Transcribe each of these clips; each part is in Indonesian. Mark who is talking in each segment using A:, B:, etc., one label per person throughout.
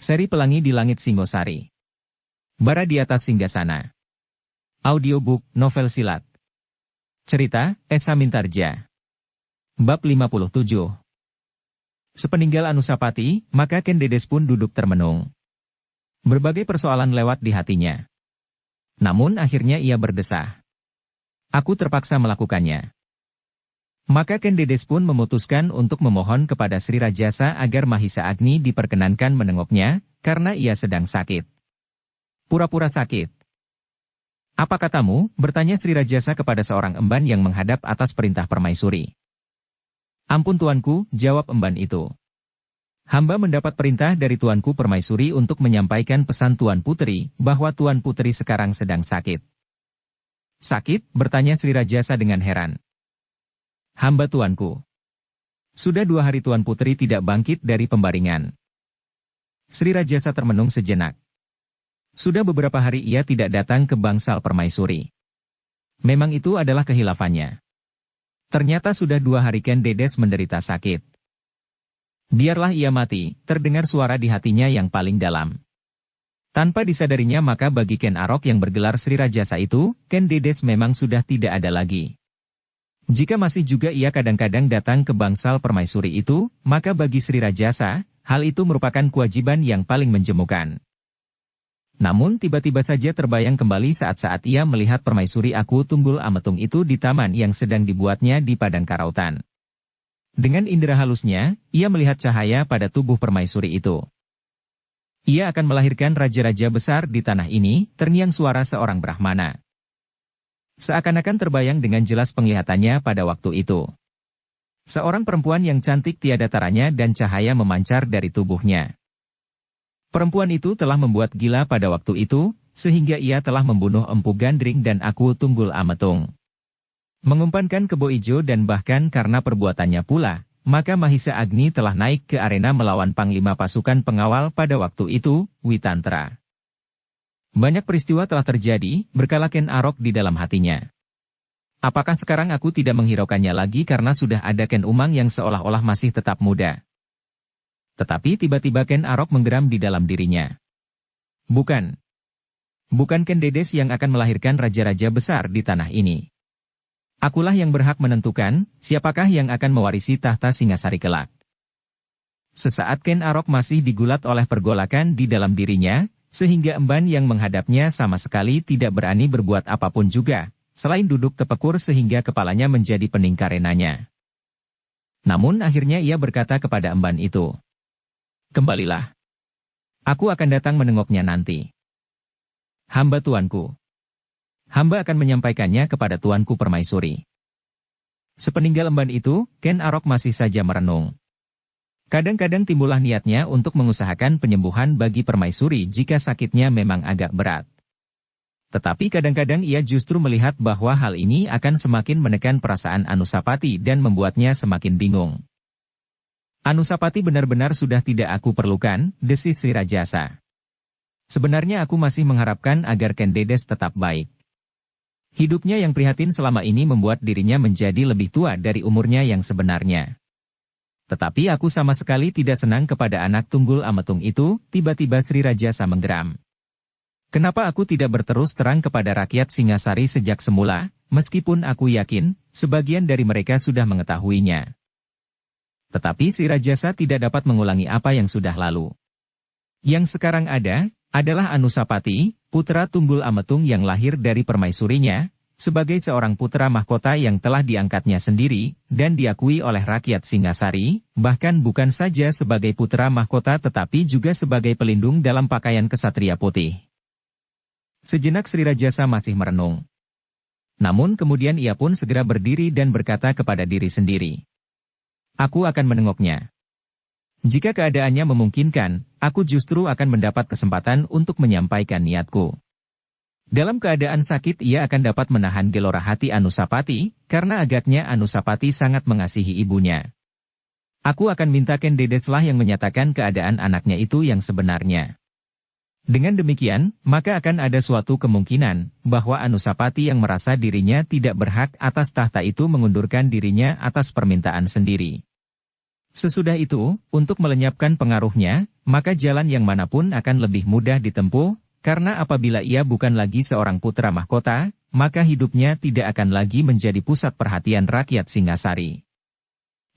A: Seri Pelangi di Langit Singosari. Bara di Atas Singgasana. Audiobook, novel silat. Cerita, Esa Mintarja. Bab 57. Sepeninggal Anusapati, maka Ken Dedes pun duduk termenung. Berbagai persoalan lewat di hatinya. Namun akhirnya ia berdesah. Aku terpaksa melakukannya. Maka Ken Dedes pun memutuskan untuk memohon kepada Sri Rajasa agar Mahisa Agni diperkenankan menengoknya, karena ia sedang sakit. Pura-pura sakit. Apa katamu? Bertanya Sri Rajasa kepada seorang emban yang menghadap atas perintah permaisuri. Ampun tuanku, jawab emban itu. Hamba mendapat perintah dari tuanku permaisuri untuk menyampaikan pesan Tuan Puteri, bahwa Tuan Puteri sekarang sedang sakit. Sakit? Bertanya Sri Rajasa dengan heran. Hamba tuanku. Sudah 2 hari Tuan Puteri tidak bangkit dari pembaringan. Sri Rajasa termenung sejenak. Sudah beberapa hari ia tidak datang ke bangsal permaisuri. Memang itu adalah kehilafannya. Ternyata sudah 2 hari Ken Dedes menderita sakit. Biarlah ia mati, terdengar suara di hatinya yang paling dalam. Tanpa disadarinya maka bagi Ken Arok yang bergelar Sri Rajasa itu, Ken Dedes memang sudah tidak ada lagi. Jika masih juga ia kadang-kadang datang ke bangsal permaisuri itu, maka bagi Sri Rajasa, hal itu merupakan kewajiban yang paling menjemukan. Namun tiba-tiba saja terbayang kembali saat-saat ia melihat permaisuri Aku Tunggul Ametung itu di taman yang sedang dibuatnya di padang karautan. Dengan indera halusnya, ia melihat cahaya pada tubuh permaisuri itu. Ia akan melahirkan raja-raja besar di tanah ini, terngiang suara seorang Brahmana. Seakan-akan terbayang dengan jelas penglihatannya pada waktu itu. Seorang perempuan yang cantik tiada taranya dan cahaya memancar dari tubuhnya. Perempuan itu telah membuat gila pada waktu itu, sehingga ia telah membunuh Empu Gandring dan Aku Tunggul Ametung. Mengumpankan Kebo Ijo dan bahkan karena perbuatannya pula, maka Mahisa Agni telah naik ke arena melawan Panglima Pasukan Pengawal pada waktu itu, Witantra. Banyak peristiwa telah terjadi, berkala Ken Arok di dalam hatinya. Apakah sekarang aku tidak menghiraukannya lagi karena sudah ada Ken Umang yang seolah-olah masih tetap muda? Tetapi tiba-tiba Ken Arok menggeram di dalam dirinya. Bukan. Bukan Ken Dedes yang akan melahirkan raja-raja besar di tanah ini. Akulah yang berhak menentukan, siapakah yang akan mewarisi tahta Singasari kelak. Sesaat Ken Arok masih digulat oleh pergolakan di dalam dirinya, sehingga emban yang menghadapnya sama sekali tidak berani berbuat apapun juga, selain duduk tepekur sehingga kepalanya menjadi pening karenanya. Namun akhirnya ia berkata kepada emban itu. Kembalilah. Aku akan datang menengoknya nanti. Hamba tuanku. Hamba akan menyampaikannya kepada tuanku permaisuri. Sepeninggal emban itu, Ken Arok masih saja merenung. Kadang-kadang timbullah niatnya untuk mengusahakan penyembuhan bagi permaisuri jika sakitnya memang agak berat. Tetapi kadang-kadang ia justru melihat bahwa hal ini akan semakin menekan perasaan Anusapati dan membuatnya semakin bingung. Anusapati benar-benar sudah tidak aku perlukan, desis Sri Rajasa. Sebenarnya aku masih mengharapkan agar Ken Dedes tetap baik. Hidupnya yang prihatin selama ini membuat dirinya menjadi lebih tua dari umurnya yang sebenarnya. Tetapi aku sama sekali tidak senang kepada anak Tunggul Ametung itu, tiba-tiba Sri Rajasa menggeram. Kenapa aku tidak berterus terang kepada rakyat Singasari sejak semula, meskipun aku yakin, sebagian dari mereka sudah mengetahuinya. Tetapi Sri Rajasa tidak dapat mengulangi apa yang sudah lalu. Yang sekarang ada, adalah Anusapati, putra Tunggul Ametung yang lahir dari permaisurinya, sebagai seorang putra mahkota yang telah diangkatnya sendiri, dan diakui oleh rakyat Singasari, bahkan bukan saja sebagai putra mahkota tetapi juga sebagai pelindung dalam pakaian kesatria putih. Sejenak Sri Rajasa masih merenung. Namun kemudian ia pun segera berdiri dan berkata kepada diri sendiri. Aku akan menengoknya. Jika keadaannya memungkinkan, aku justru akan mendapat kesempatan untuk menyampaikan niatku. Dalam keadaan sakit ia akan dapat menahan gelora hati Anusapati, karena agaknya Anusapati sangat mengasihi ibunya. Aku akan minta Ken Dedeslah yang menyatakan keadaan anaknya itu yang sebenarnya. Dengan demikian, maka akan ada suatu kemungkinan, bahwa Anusapati yang merasa dirinya tidak berhak atas tahta itu mengundurkan dirinya atas permintaan sendiri. Sesudah itu, untuk melenyapkan pengaruhnya, maka jalan yang manapun akan lebih mudah ditempuh, karena apabila ia bukan lagi seorang putra mahkota, maka hidupnya tidak akan lagi menjadi pusat perhatian rakyat Singasari.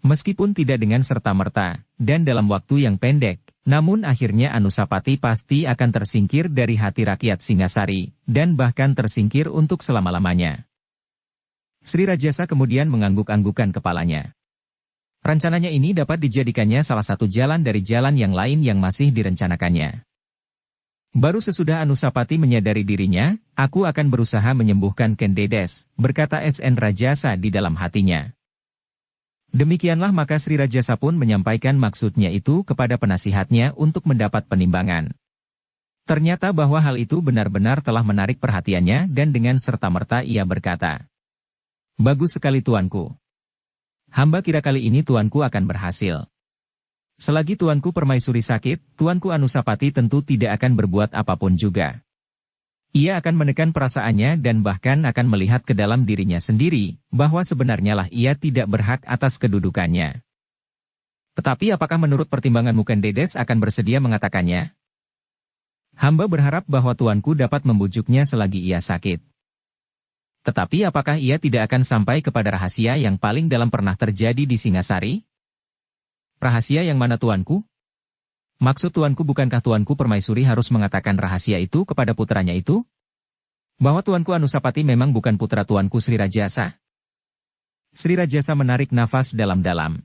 A: Meskipun tidak dengan serta-merta, dan dalam waktu yang pendek, namun akhirnya Anusapati pasti akan tersingkir dari hati rakyat Singasari, dan bahkan tersingkir untuk selama-lamanya. Sri Rajasa kemudian mengangguk-anggukan kepalanya. Rencananya ini dapat dijadikannya salah satu jalan dari jalan yang lain yang masih direncanakannya. Baru sesudah Anusapati menyadari dirinya, aku akan berusaha menyembuhkan Ken Dedes, berkata SN Rajasa di dalam hatinya. Demikianlah maka Sri Rajasa pun menyampaikan maksudnya itu kepada penasihatnya untuk mendapat penimbangan. Ternyata bahwa hal itu benar-benar telah menarik perhatiannya dan dengan serta-merta ia berkata, "Bagus sekali tuanku. Hamba kira kali ini tuanku akan berhasil. Selagi tuanku Permaisuri sakit, tuanku Anusapati tentu tidak akan berbuat apapun juga. Ia akan menekan perasaannya dan bahkan akan melihat ke dalam dirinya sendiri, bahwa sebenarnya lah ia tidak berhak atas kedudukannya. Tetapi apakah menurut pertimbanganmu Ken Dedes akan bersedia mengatakannya? Hamba berharap bahwa tuanku dapat membujuknya selagi ia sakit. Tetapi apakah ia tidak akan sampai kepada rahasia yang paling dalam pernah terjadi di Singasari? Rahasia yang mana tuanku? Maksud tuanku bukankah tuanku Permaisuri harus mengatakan rahasia itu kepada putranya itu? Bahwa tuanku Anusapati memang bukan putra tuanku Sri Rajasa? Sri Rajasa menarik nafas dalam-dalam.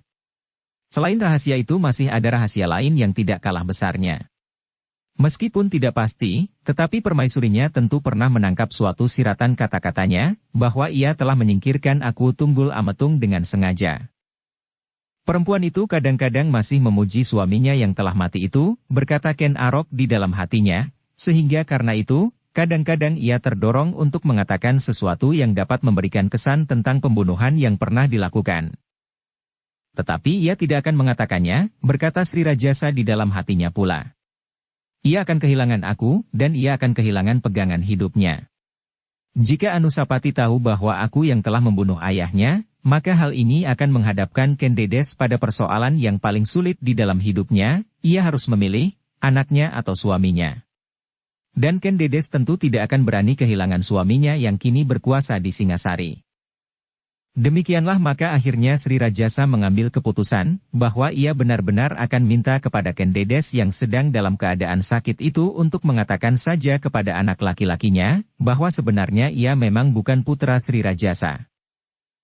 A: Selain rahasia itu masih ada rahasia lain yang tidak kalah besarnya. Meskipun tidak pasti, tetapi permaisurinya tentu pernah menangkap suatu siratan kata-katanya, bahwa ia telah menyingkirkan aku Tunggul Ametung dengan sengaja. Perempuan itu kadang-kadang masih memuji suaminya yang telah mati itu, berkata Ken Arok di dalam hatinya, sehingga karena itu, kadang-kadang ia terdorong untuk mengatakan sesuatu yang dapat memberikan kesan tentang pembunuhan yang pernah dilakukan. Tetapi ia tidak akan mengatakannya, berkata Sri Rajasa di dalam hatinya pula. Ia akan kehilangan aku, dan ia akan kehilangan pegangan hidupnya. Jika Anusapati tahu bahwa aku yang telah membunuh ayahnya, maka hal ini akan menghadapkan Ken Dedes pada persoalan yang paling sulit di dalam hidupnya, ia harus memilih, anaknya atau suaminya. Dan Ken Dedes tentu tidak akan berani kehilangan suaminya yang kini berkuasa di Singasari. Demikianlah maka akhirnya Sri Rajasa mengambil keputusan, bahwa ia benar-benar akan minta kepada Ken Dedes yang sedang dalam keadaan sakit itu untuk mengatakan saja kepada anak laki-lakinya, bahwa sebenarnya ia memang bukan putra Sri Rajasa.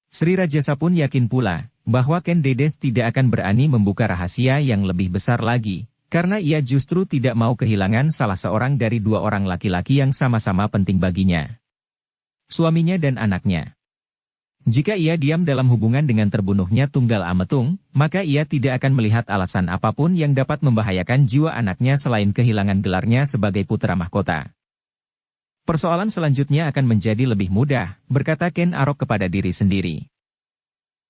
A: Sri Rajasa pun yakin pula, bahwa Ken Dedes tidak akan berani membuka rahasia yang lebih besar lagi, karena ia justru tidak mau kehilangan salah seorang dari dua orang laki-laki yang sama-sama penting baginya. Suaminya dan anaknya. Jika ia diam dalam hubungan dengan terbunuhnya Tunggal Ametung, maka ia tidak akan melihat alasan apapun yang dapat membahayakan jiwa anaknya selain kehilangan gelarnya sebagai putra mahkota. Persoalan selanjutnya akan menjadi lebih mudah, berkata Ken Arok kepada diri sendiri.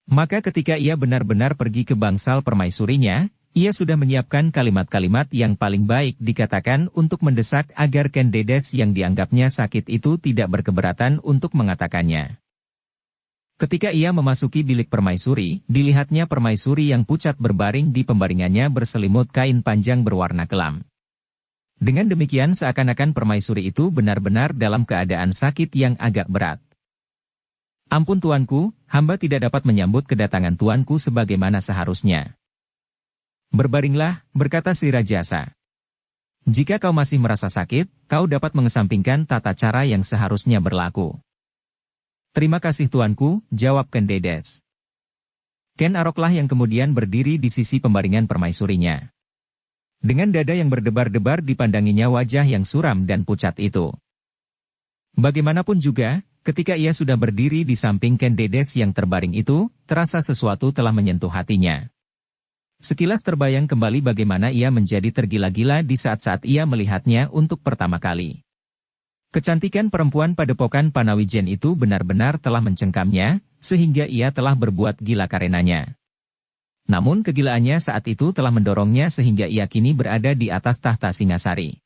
A: Maka ketika ia benar-benar pergi ke bangsal permaisurinya, ia sudah menyiapkan kalimat-kalimat yang paling baik dikatakan untuk mendesak agar Ken Dedes yang dianggapnya sakit itu tidak berkeberatan untuk mengatakannya. Ketika ia memasuki bilik permaisuri, dilihatnya permaisuri yang pucat berbaring di pembaringannya berselimut kain panjang berwarna kelam. Dengan demikian seakan-akan permaisuri itu benar-benar dalam keadaan sakit yang agak berat. Ampun tuanku, hamba tidak dapat menyambut kedatangan tuanku sebagaimana seharusnya. Berbaringlah, berkata Sri Rajasa. Jika kau masih merasa sakit, kau dapat mengesampingkan tata cara yang seharusnya berlaku. Terima kasih tuanku, jawab Ken Dedes. Ken Aroklah yang kemudian berdiri di sisi pembaringan permaisurinya. Dengan dada yang berdebar-debar dipandanginya wajah yang suram dan pucat itu. Bagaimanapun juga, ketika ia sudah berdiri di samping Ken Dedes yang terbaring itu, terasa sesuatu telah menyentuh hatinya. Sekilas terbayang kembali bagaimana ia menjadi tergila-gila di saat-saat ia melihatnya untuk pertama kali. Kecantikan perempuan padepokan Panawijen itu benar-benar telah mencengkamnya, sehingga ia telah berbuat gila karenanya. Namun kegilaannya saat itu telah mendorongnya sehingga ia kini berada di atas tahta Singasari.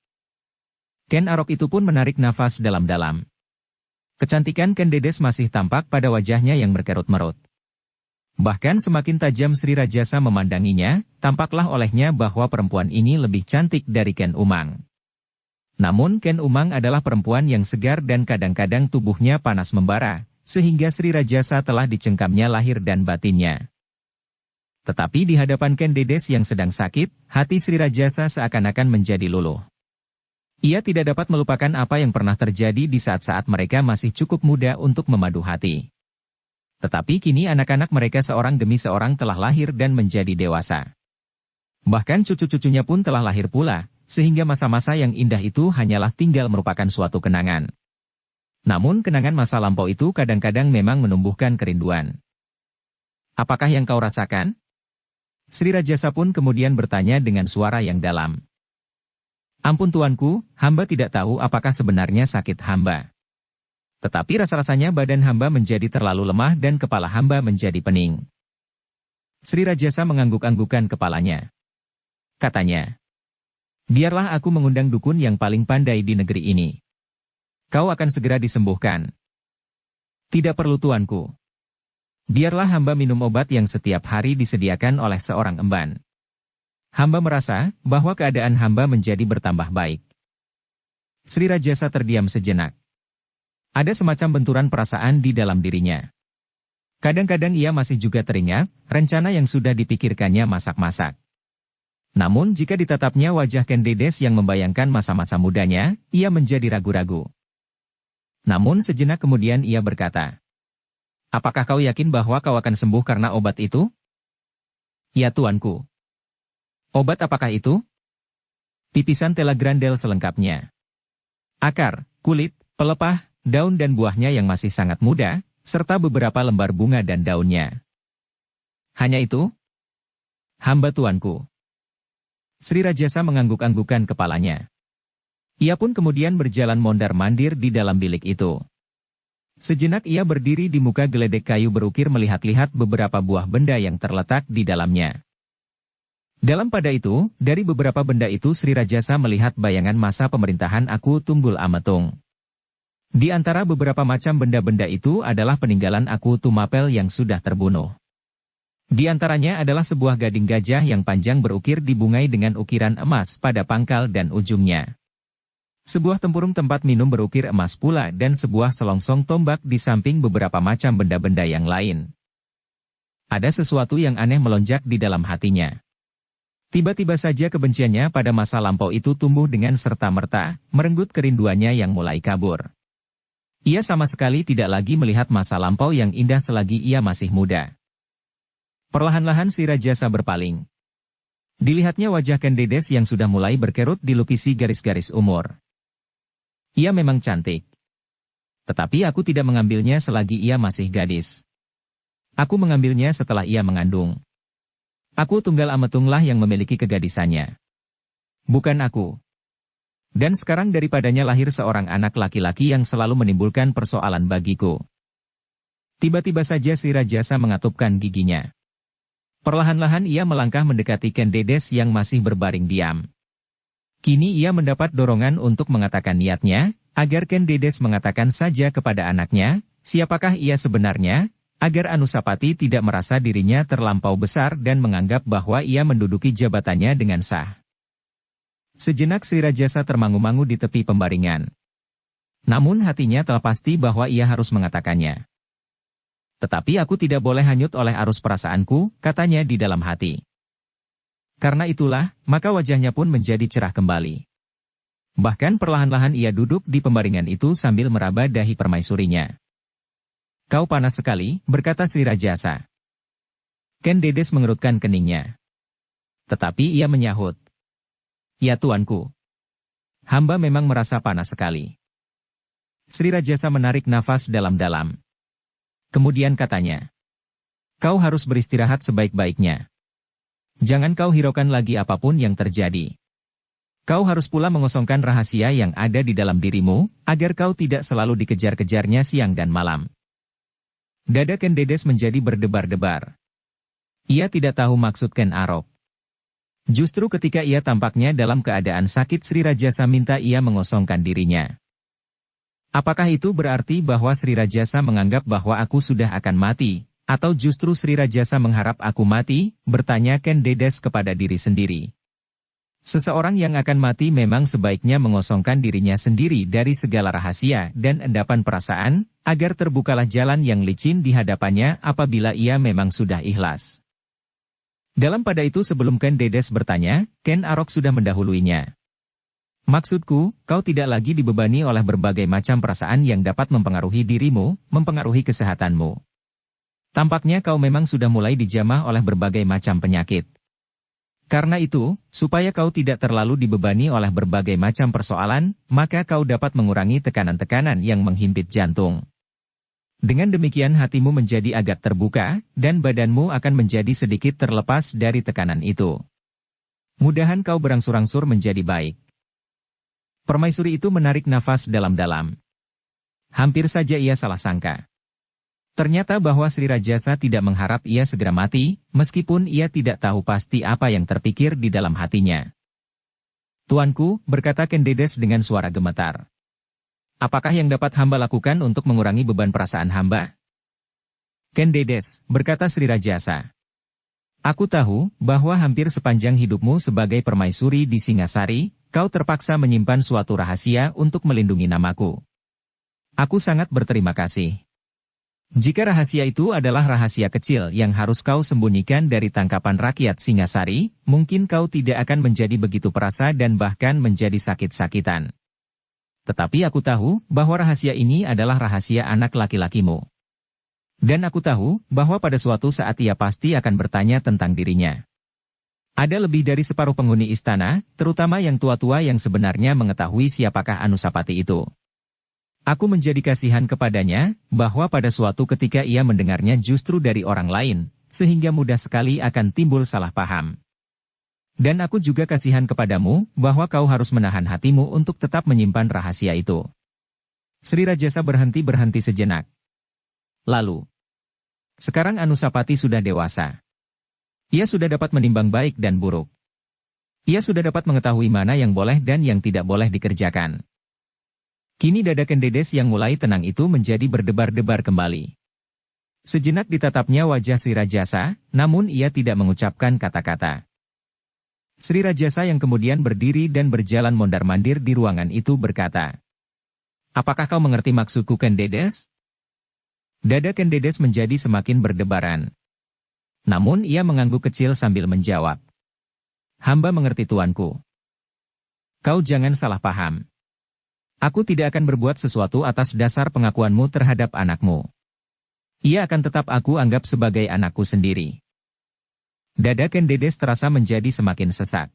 A: Ken Arok itu pun menarik nafas dalam-dalam. Kecantikan Ken Dedes masih tampak pada wajahnya yang berkerut-merut. Bahkan semakin tajam Sri Rajasa memandanginya, tampaklah olehnya bahwa perempuan ini lebih cantik dari Ken Umang. Namun Ken Umang adalah perempuan yang segar dan kadang-kadang tubuhnya panas membara, sehingga Sri Rajasa telah dicengkamnya lahir dan batinnya. Tetapi di hadapan Ken Dedes yang sedang sakit, hati Sri Rajasa seakan-akan menjadi luluh. Ia tidak dapat melupakan apa yang pernah terjadi di saat-saat mereka masih cukup muda untuk memadu hati. Tetapi kini anak-anak mereka seorang demi seorang telah lahir dan menjadi dewasa. Bahkan cucu-cucunya pun telah lahir pula, sehingga masa-masa yang indah itu hanyalah tinggal merupakan suatu kenangan. Namun kenangan masa lampau itu kadang-kadang memang menumbuhkan kerinduan. Apakah yang kau rasakan? Sri Rajasa pun kemudian bertanya dengan suara yang dalam. Ampun tuanku, hamba tidak tahu apakah sebenarnya sakit hamba. Tetapi rasa-rasanya badan hamba menjadi terlalu lemah dan kepala hamba menjadi pening. Sri Rajasa mengangguk-anggukan kepalanya. Katanya, biarlah aku mengundang dukun yang paling pandai di negeri ini. Kau akan segera disembuhkan. Tidak perlu tuanku. Biarlah hamba minum obat yang setiap hari disediakan oleh seorang emban. Hamba merasa bahwa keadaan hamba menjadi bertambah baik. Sri Rajasa terdiam sejenak. Ada semacam benturan perasaan di dalam dirinya. Kadang-kadang ia masih juga teringat rencana yang sudah dipikirkannya masak-masak. Namun jika ditatapnya wajah Ken Dedes yang membayangkan masa-masa mudanya, ia menjadi ragu-ragu. Namun sejenak kemudian ia berkata, apakah kau yakin bahwa kau akan sembuh karena obat itu? Ya tuanku. Obat apakah itu? Pipisan Telagrandel selengkapnya. Akar, kulit, pelepah, daun dan buahnya yang masih sangat muda, serta beberapa lembar bunga dan daunnya. Hanya itu? Hamba tuanku. Sri Rajasa mengangguk-anggukan kepalanya. Ia pun kemudian berjalan mondar-mandir di dalam bilik itu. Sejenak ia berdiri di muka geledek kayu berukir melihat-lihat beberapa buah benda yang terletak di dalamnya. Dalam pada itu, dari beberapa benda itu Sri Rajasa melihat bayangan masa pemerintahan Aku Tunggul Ametung. Di antara beberapa macam benda-benda itu adalah peninggalan Aku Tumapel yang sudah terbunuh. Di antaranya adalah sebuah gading gajah yang panjang berukir dibungai dengan ukiran emas pada pangkal dan ujungnya. Sebuah tempurung tempat minum berukir emas pula dan sebuah selongsong tombak di samping beberapa macam benda-benda yang lain. Ada sesuatu yang aneh melonjak di dalam hatinya. Tiba-tiba saja kebenciannya pada masa lampau itu tumbuh dengan serta-merta, merenggut kerinduannya yang mulai kabur. Ia sama sekali tidak lagi melihat masa lampau yang indah selagi ia masih muda. Perlahan-lahan Sri Rajasa berpaling. Dilihatnya wajah Ken Dedes yang sudah mulai berkerut dilukisi garis-garis umur. Ia memang cantik. Tetapi aku tidak mengambilnya selagi ia masih gadis. Aku mengambilnya setelah ia mengandung. Aku Tunggal Ametunglah yang memiliki kegadisannya. Bukan aku. Dan sekarang daripadanya lahir seorang anak laki-laki yang selalu menimbulkan persoalan bagiku. Tiba-tiba saja Sri Rajasa mengatupkan giginya. Perlahan-lahan ia melangkah mendekati Ken Dedes yang masih berbaring diam. Kini ia mendapat dorongan untuk mengatakan niatnya, agar Ken Dedes mengatakan saja kepada anaknya, siapakah ia sebenarnya, agar Anusapati tidak merasa dirinya terlampau besar dan menganggap bahwa ia menduduki jabatannya dengan sah. Sejenak Sri Rajasa termangu-mangu di tepi pembaringan. Namun hatinya telah pasti bahwa ia harus mengatakannya. Tetapi aku tidak boleh hanyut oleh arus perasaanku, katanya di dalam hati. Karena itulah, maka wajahnya pun menjadi cerah kembali. Bahkan perlahan-lahan ia duduk di pembaringan itu sambil meraba dahi permaisurinya. Kau panas sekali, berkata Sri Rajasa. Ken Dedes mengerutkan keningnya. Tetapi ia menyahut. Ya tuanku. Hamba memang merasa panas sekali. Sri Rajasa menarik nafas dalam-dalam. Kemudian katanya, kau harus beristirahat sebaik-baiknya. Jangan kau hiraukan lagi apapun yang terjadi. Kau harus pula mengosongkan rahasia yang ada di dalam dirimu, agar kau tidak selalu dikejar-kejarnya siang dan malam. Dada Ken Dedes menjadi berdebar-debar. Ia tidak tahu maksud Ken Arok. Justru ketika ia tampaknya dalam keadaan sakit Sri Rajasa minta ia mengosongkan dirinya. Apakah itu berarti bahwa Sri Rajasa menganggap bahwa aku sudah akan mati, Atau justru Sri Rajasa mengharap aku mati, bertanya Ken Dedes kepada diri sendiri. Seseorang yang akan mati memang sebaiknya mengosongkan dirinya sendiri dari segala rahasia dan endapan perasaan, agar terbukalah jalan yang licin di hadapannya apabila ia memang sudah ikhlas. Dalam pada itu sebelum Ken Dedes bertanya, Ken Arok sudah mendahuluinya. Maksudku, kau tidak lagi dibebani oleh berbagai macam perasaan yang dapat mempengaruhi dirimu, mempengaruhi kesehatanmu. Tampaknya kau memang sudah mulai dijamah oleh berbagai macam penyakit. Karena itu, supaya kau tidak terlalu dibebani oleh berbagai macam persoalan, maka kau dapat mengurangi tekanan-tekanan yang menghimpit jantung. Dengan demikian hatimu menjadi agak terbuka, dan badanmu akan menjadi sedikit terlepas dari tekanan itu. Mudahan kau berangsur-angsur menjadi baik. Permaisuri itu menarik nafas dalam-dalam. Hampir saja ia salah sangka. Ternyata bahwa Sri Rajasa tidak mengharap ia segera mati, meskipun ia tidak tahu pasti apa yang terpikir di dalam hatinya. Tuanku, berkata Ken Dedes dengan suara gemetar. Apakah yang dapat hamba lakukan untuk mengurangi beban perasaan hamba? Ken Dedes, berkata Sri Rajasa. Aku tahu bahwa hampir sepanjang hidupmu sebagai permaisuri di Singasari, kau terpaksa menyimpan suatu rahasia untuk melindungi namaku. Aku sangat berterima kasih. Jika rahasia itu adalah rahasia kecil yang harus kau sembunyikan dari tangkapan rakyat Singasari, mungkin kau tidak akan menjadi begitu perasa dan bahkan menjadi sakit-sakitan. Tetapi aku tahu bahwa rahasia ini adalah rahasia anak laki-lakimu. Dan aku tahu bahwa pada suatu saat ia pasti akan bertanya tentang dirinya. Ada lebih dari separuh penghuni istana, terutama yang tua-tua yang sebenarnya mengetahui siapakah Anusapati itu. Aku menjadi kasihan kepadanya, bahwa pada suatu ketika ia mendengarnya justru dari orang lain, sehingga mudah sekali akan timbul salah paham. Dan aku juga kasihan kepadamu, bahwa kau harus menahan hatimu untuk tetap menyimpan rahasia itu. Sri Rajasa berhenti sejenak. Lalu, sekarang Anusapati sudah dewasa. Ia sudah dapat menimbang baik dan buruk. Ia sudah dapat mengetahui mana yang boleh dan yang tidak boleh dikerjakan. Kini dada Ken Dedes yang mulai tenang itu menjadi berdebar-debar kembali. Sejenak ditatapnya wajah Sri Rajasa, namun ia tidak mengucapkan kata-kata. Sri Rajasa yang kemudian berdiri dan berjalan mondar-mandir di ruangan itu berkata, "Apakah kau mengerti maksudku, Ken Dedes?" Dada Ken Dedes menjadi semakin berdebaran. Namun ia mengangguk kecil sambil menjawab, "Hamba mengerti tuanku. Kau jangan salah paham. Aku tidak akan berbuat sesuatu atas dasar pengakuanmu terhadap anakmu. Ia akan tetap aku anggap sebagai anakku sendiri." Dada Ken Dedes terasa menjadi semakin sesak.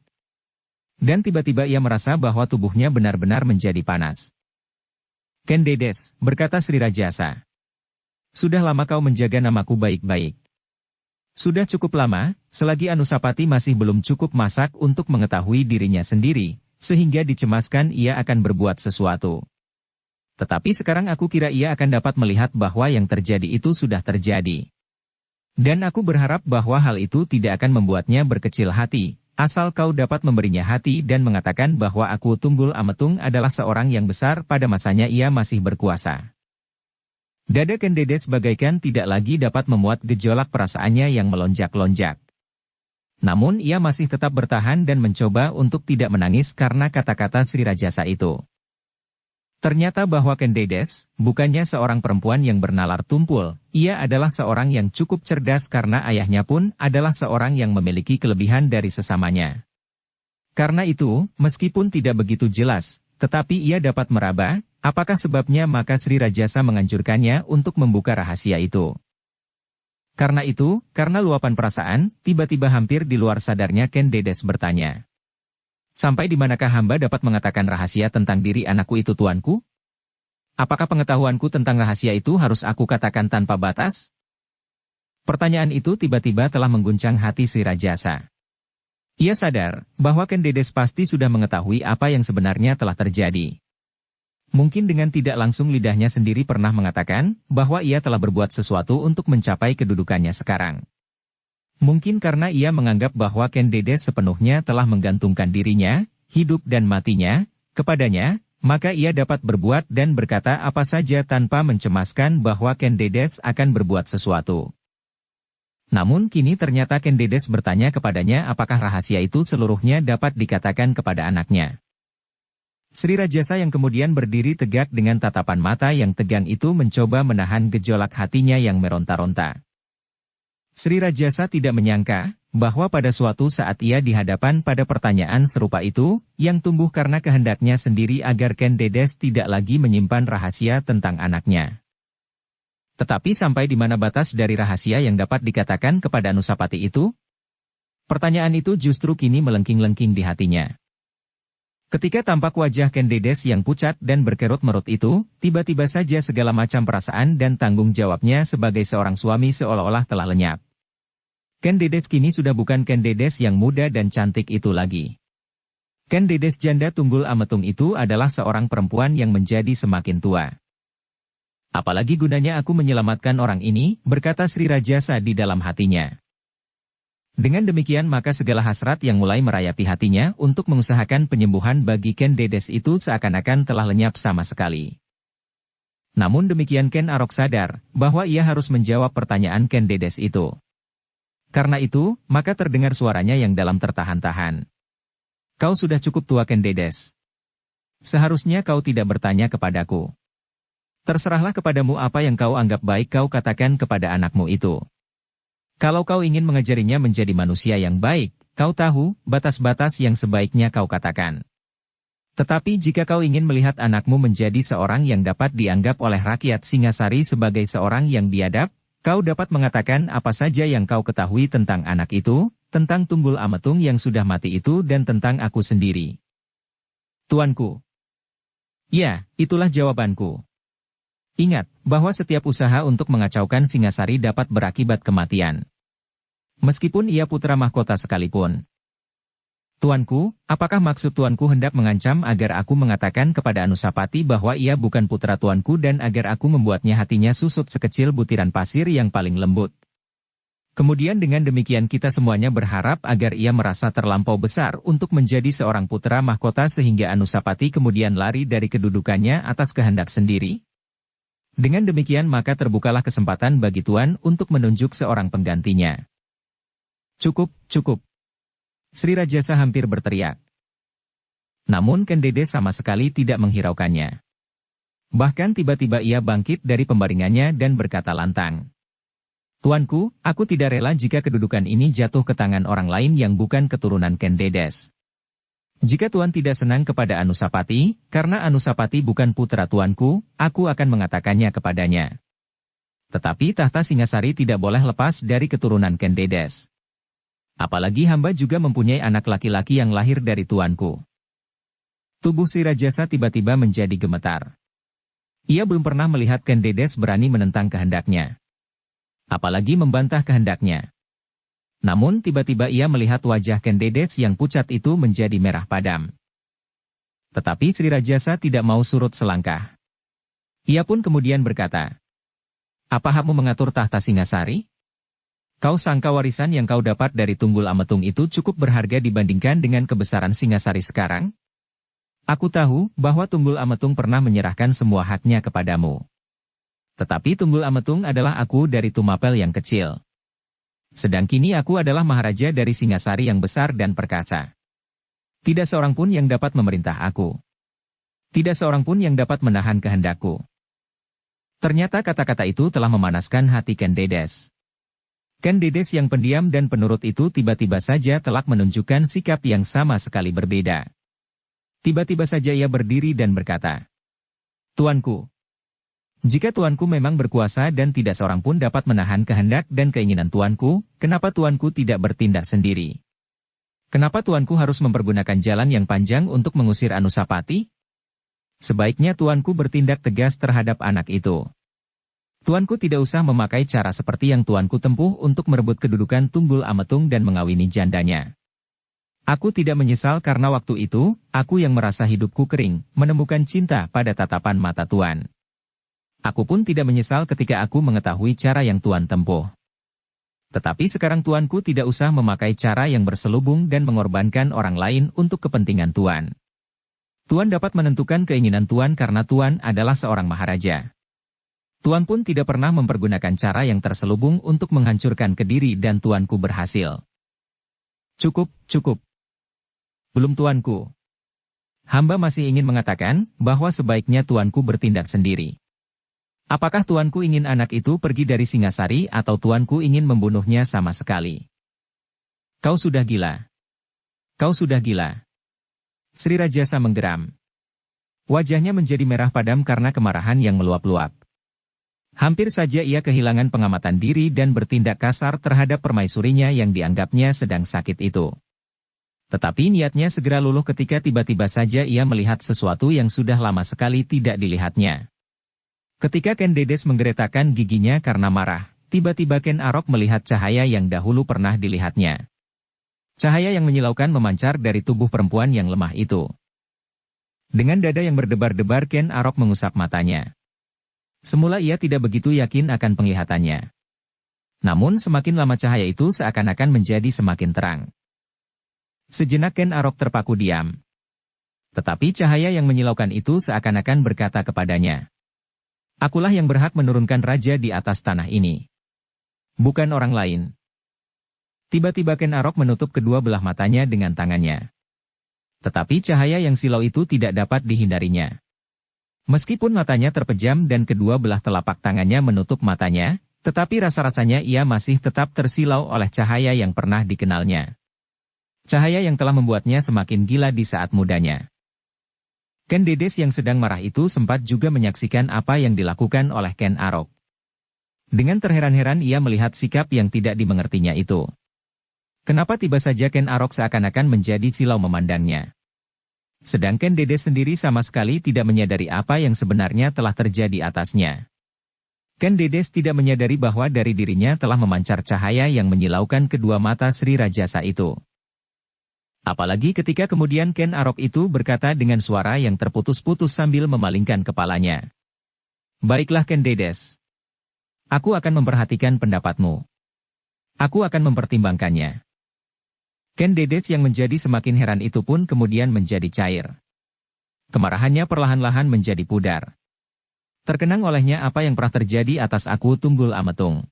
A: Dan tiba-tiba ia merasa bahwa tubuhnya benar-benar menjadi panas. "Ken Dedes," berkata Sri Rajasa. "Sudah lama kau menjaga namaku baik-baik. Sudah cukup lama, selagi Anusapati masih belum cukup masak untuk mengetahui dirinya sendiri, sehingga dicemaskan ia akan berbuat sesuatu. Tetapi sekarang aku kira ia akan dapat melihat bahwa yang terjadi itu sudah terjadi. Dan aku berharap bahwa hal itu tidak akan membuatnya berkecil hati, asal kau dapat memberinya hati dan mengatakan bahwa aku Tunggul Ametung adalah seorang yang besar pada masanya ia masih berkuasa." Dada Ken Dedes bagaikan tidak lagi dapat memuat gejolak perasaannya yang melonjak-lonjak. Namun ia masih tetap bertahan dan mencoba untuk tidak menangis karena kata-kata Sri Rajasa itu. Ternyata bahwa Ken Dedes, bukannya seorang perempuan yang bernalar tumpul, ia adalah seorang yang cukup cerdas karena ayahnya pun adalah seorang yang memiliki kelebihan dari sesamanya. Karena itu, meskipun tidak begitu jelas, tetapi ia dapat meraba, apakah sebabnya maka Sri Rajasa menganjurkannya untuk membuka rahasia itu. Karena itu, karena luapan perasaan, tiba-tiba hampir di luar sadarnya Ken Dedes bertanya, "Sampai di manakah hamba dapat mengatakan rahasia tentang diri anakku itu, tuanku? Apakah pengetahuanku tentang rahasia itu harus aku katakan tanpa batas?" Pertanyaan itu tiba-tiba telah mengguncang hati Sri Rajasa. Ia sadar bahwa Ken Dedes pasti sudah mengetahui apa yang sebenarnya telah terjadi. Mungkin dengan tidak langsung lidahnya sendiri pernah mengatakan bahwa ia telah berbuat sesuatu untuk mencapai kedudukannya sekarang. Mungkin karena ia menganggap bahwa Ken Dedes sepenuhnya telah menggantungkan dirinya, hidup dan matinya, kepadanya, maka ia dapat berbuat dan berkata apa saja tanpa mencemaskan bahwa Ken Dedes akan berbuat sesuatu. Namun kini ternyata Ken Dedes bertanya kepadanya apakah rahasia itu seluruhnya dapat dikatakan kepada anaknya. Sri Rajasa yang kemudian berdiri tegak dengan tatapan mata yang tegang itu mencoba menahan gejolak hatinya yang meronta-ronta. Sri Rajasa tidak menyangka bahwa pada suatu saat ia dihadapan pada pertanyaan serupa itu, yang tumbuh karena kehendaknya sendiri agar Ken Dedes tidak lagi menyimpan rahasia tentang anaknya. Tetapi sampai di mana batas dari rahasia yang dapat dikatakan kepada Anusapati itu? Pertanyaan itu justru kini melengking-lengking di hatinya. Ketika tampak wajah Ken Dedes yang pucat dan berkerut-merut itu, tiba-tiba saja segala macam perasaan dan tanggung jawabnya sebagai seorang suami seolah-olah telah lenyap. Ken Dedes kini sudah bukan Ken Dedes yang muda dan cantik itu lagi. Ken Dedes janda Tunggul Ametung itu adalah seorang perempuan yang menjadi semakin tua. Apalagi gunanya aku menyelamatkan orang ini, berkata Sri Rajasa di dalam hatinya. Dengan demikian maka segala hasrat yang mulai merayapi hatinya untuk mengusahakan penyembuhan bagi Ken Dedes itu seakan-akan telah lenyap sama sekali. Namun demikian Ken Arok sadar bahwa ia harus menjawab pertanyaan Ken Dedes itu. Karena itu, maka terdengar suaranya yang dalam tertahan-tahan. Kau sudah cukup tua Ken Dedes. Seharusnya kau tidak bertanya kepadaku. Terserahlah kepadamu apa yang kau anggap baik kau katakan kepada anakmu itu. Kalau kau ingin mengajarinya menjadi manusia yang baik, kau tahu batas-batas yang sebaiknya kau katakan. Tetapi jika kau ingin melihat anakmu menjadi seorang yang dapat dianggap oleh rakyat Singasari sebagai seorang yang biadab, kau dapat mengatakan apa saja yang kau ketahui tentang anak itu, tentang Tunggul Ametung yang sudah mati itu dan tentang aku sendiri. Tuanku. Ya, itulah jawabanku. Ingat, bahwa setiap usaha untuk mengacaukan Singasari dapat berakibat kematian. Meskipun ia putra mahkota sekalipun. Tuanku, apakah maksud tuanku hendak mengancam agar aku mengatakan kepada Anusapati bahwa ia bukan putra tuanku dan agar aku membuatnya hatinya susut sekecil butiran pasir yang paling lembut? Kemudian dengan demikian kita semuanya berharap agar ia merasa terlampau besar untuk menjadi seorang putra mahkota sehingga Anusapati kemudian lari dari kedudukannya atas kehendak sendiri? Dengan demikian maka terbukalah kesempatan bagi Tuan untuk menunjuk seorang penggantinya. Cukup, cukup. Sri Rajasa hampir berteriak. Namun Ken Dedes sama sekali tidak menghiraukannya. Bahkan tiba-tiba ia bangkit dari pembaringannya dan berkata lantang. Tuanku, aku tidak rela jika kedudukan ini jatuh ke tangan orang lain yang bukan keturunan Ken Dedes. Jika Tuan tidak senang kepada Anusapati, karena Anusapati bukan putra tuanku, aku akan mengatakannya kepadanya. Tetapi tahta Singasari tidak boleh lepas dari keturunan Ken Dedes. Apalagi hamba juga mempunyai anak laki-laki yang lahir dari tuanku. Tubuh Sri Rajasa tiba-tiba menjadi gemetar. Ia belum pernah melihat Ken Dedes berani menentang kehendaknya. Apalagi membantah kehendaknya. Namun tiba-tiba ia melihat wajah Ken Dedes yang pucat itu menjadi merah padam. Tetapi Sri Rajasa tidak mau surut selangkah. Ia pun kemudian berkata, apa hakmu mengatur tahta Singasari? Kau sangka warisan yang kau dapat dari Tunggul Ametung itu cukup berharga dibandingkan dengan kebesaran Singasari sekarang? Aku tahu bahwa Tunggul Ametung pernah menyerahkan semua haknya kepadamu. Tetapi Tunggul Ametung adalah aku dari Tumapel yang kecil. Sedang kini aku adalah Maharaja dari Singasari yang besar dan perkasa. Tidak seorang pun yang dapat memerintah aku. Tidak seorang pun yang dapat menahan kehendakku. Ternyata kata-kata itu telah memanaskan hati Ken Dedes. Ken Dedes yang pendiam dan penurut itu tiba-tiba saja telah menunjukkan sikap yang sama sekali berbeda. Tiba-tiba saja ia berdiri dan berkata, Tuanku. Jika tuanku memang berkuasa dan tidak seorang pun dapat menahan kehendak dan keinginan tuanku, kenapa tuanku tidak bertindak sendiri? Kenapa tuanku harus mempergunakan jalan yang panjang untuk mengusir Anusapati? Sebaiknya tuanku bertindak tegas terhadap anak itu. Tuanku tidak usah memakai cara seperti yang tuanku tempuh untuk merebut kedudukan Tunggul Ametung dan mengawini jandanya. Aku tidak menyesal karena waktu itu, aku yang merasa hidupku kering, menemukan cinta pada tatapan mata tuan. Aku pun tidak menyesal ketika aku mengetahui cara yang Tuan tempuh. Tetapi sekarang tuanku tidak usah memakai cara yang berselubung dan mengorbankan orang lain untuk kepentingan Tuan. Tuan dapat menentukan keinginan Tuan karena Tuan adalah seorang maharaja. Tuan pun tidak pernah mempergunakan cara yang terselubung untuk menghancurkan Kediri dan tuanku berhasil. Cukup, cukup. Belum tuanku. Hamba masih ingin mengatakan bahwa sebaiknya tuanku bertindak sendiri. Apakah tuanku ingin anak itu pergi dari Singasari atau tuanku ingin membunuhnya sama sekali? Kau sudah gila. Kau sudah gila. Sri Rajasa menggeram. Wajahnya menjadi merah padam karena kemarahan yang meluap-luap. Hampir saja ia kehilangan pengamatan diri dan bertindak kasar terhadap permaisurinya yang dianggapnya sedang sakit itu. Tetapi niatnya segera luluh ketika tiba-tiba saja ia melihat sesuatu yang sudah lama sekali tidak dilihatnya. Ketika Ken Dedes menggeretakkan giginya karena marah, tiba-tiba Ken Arok melihat cahaya yang dahulu pernah dilihatnya. Cahaya yang menyilaukan memancar dari tubuh perempuan yang lemah itu. Dengan dada yang berdebar-debar Ken Arok mengusap matanya. Semula ia tidak begitu yakin akan penglihatannya. Namun semakin lama cahaya itu seakan-akan menjadi semakin terang. Sejenak Ken Arok terpaku diam. Tetapi cahaya yang menyilaukan itu seakan-akan berkata kepadanya. Akulah yang berhak menurunkan raja di atas tanah ini. Bukan orang lain. Tiba-tiba Ken Arok menutup kedua belah matanya dengan tangannya. Tetapi cahaya yang silau itu tidak dapat dihindarinya. Meskipun matanya terpejam dan kedua belah telapak tangannya menutup matanya, tetapi rasa-rasanya ia masih tetap tersilau oleh cahaya yang pernah dikenalnya. Cahaya yang telah membuatnya semakin gila di saat mudanya. Ken Dedes yang sedang marah itu sempat juga menyaksikan apa yang dilakukan oleh Ken Arok. Dengan terheran-heran ia melihat sikap yang tidak dimengertinya itu. Kenapa tiba saja Ken Arok seakan-akan menjadi silau memandangnya? Sedangkan Dedes sendiri sama sekali tidak menyadari apa yang sebenarnya telah terjadi atasnya. Ken Dedes tidak menyadari bahwa dari dirinya telah memancar cahaya yang menyilaukan kedua mata Sri Rajasa itu. Apalagi ketika kemudian Ken Arok itu berkata dengan suara yang terputus-putus sambil memalingkan kepalanya. Baiklah Ken Dedes. Aku akan memperhatikan pendapatmu. Aku akan mempertimbangkannya. Ken Dedes yang menjadi semakin heran itu pun kemudian menjadi cair. Kemarahannya perlahan-lahan menjadi pudar. Terkenang olehnya apa yang pernah terjadi atas aku Tunggul Ametung.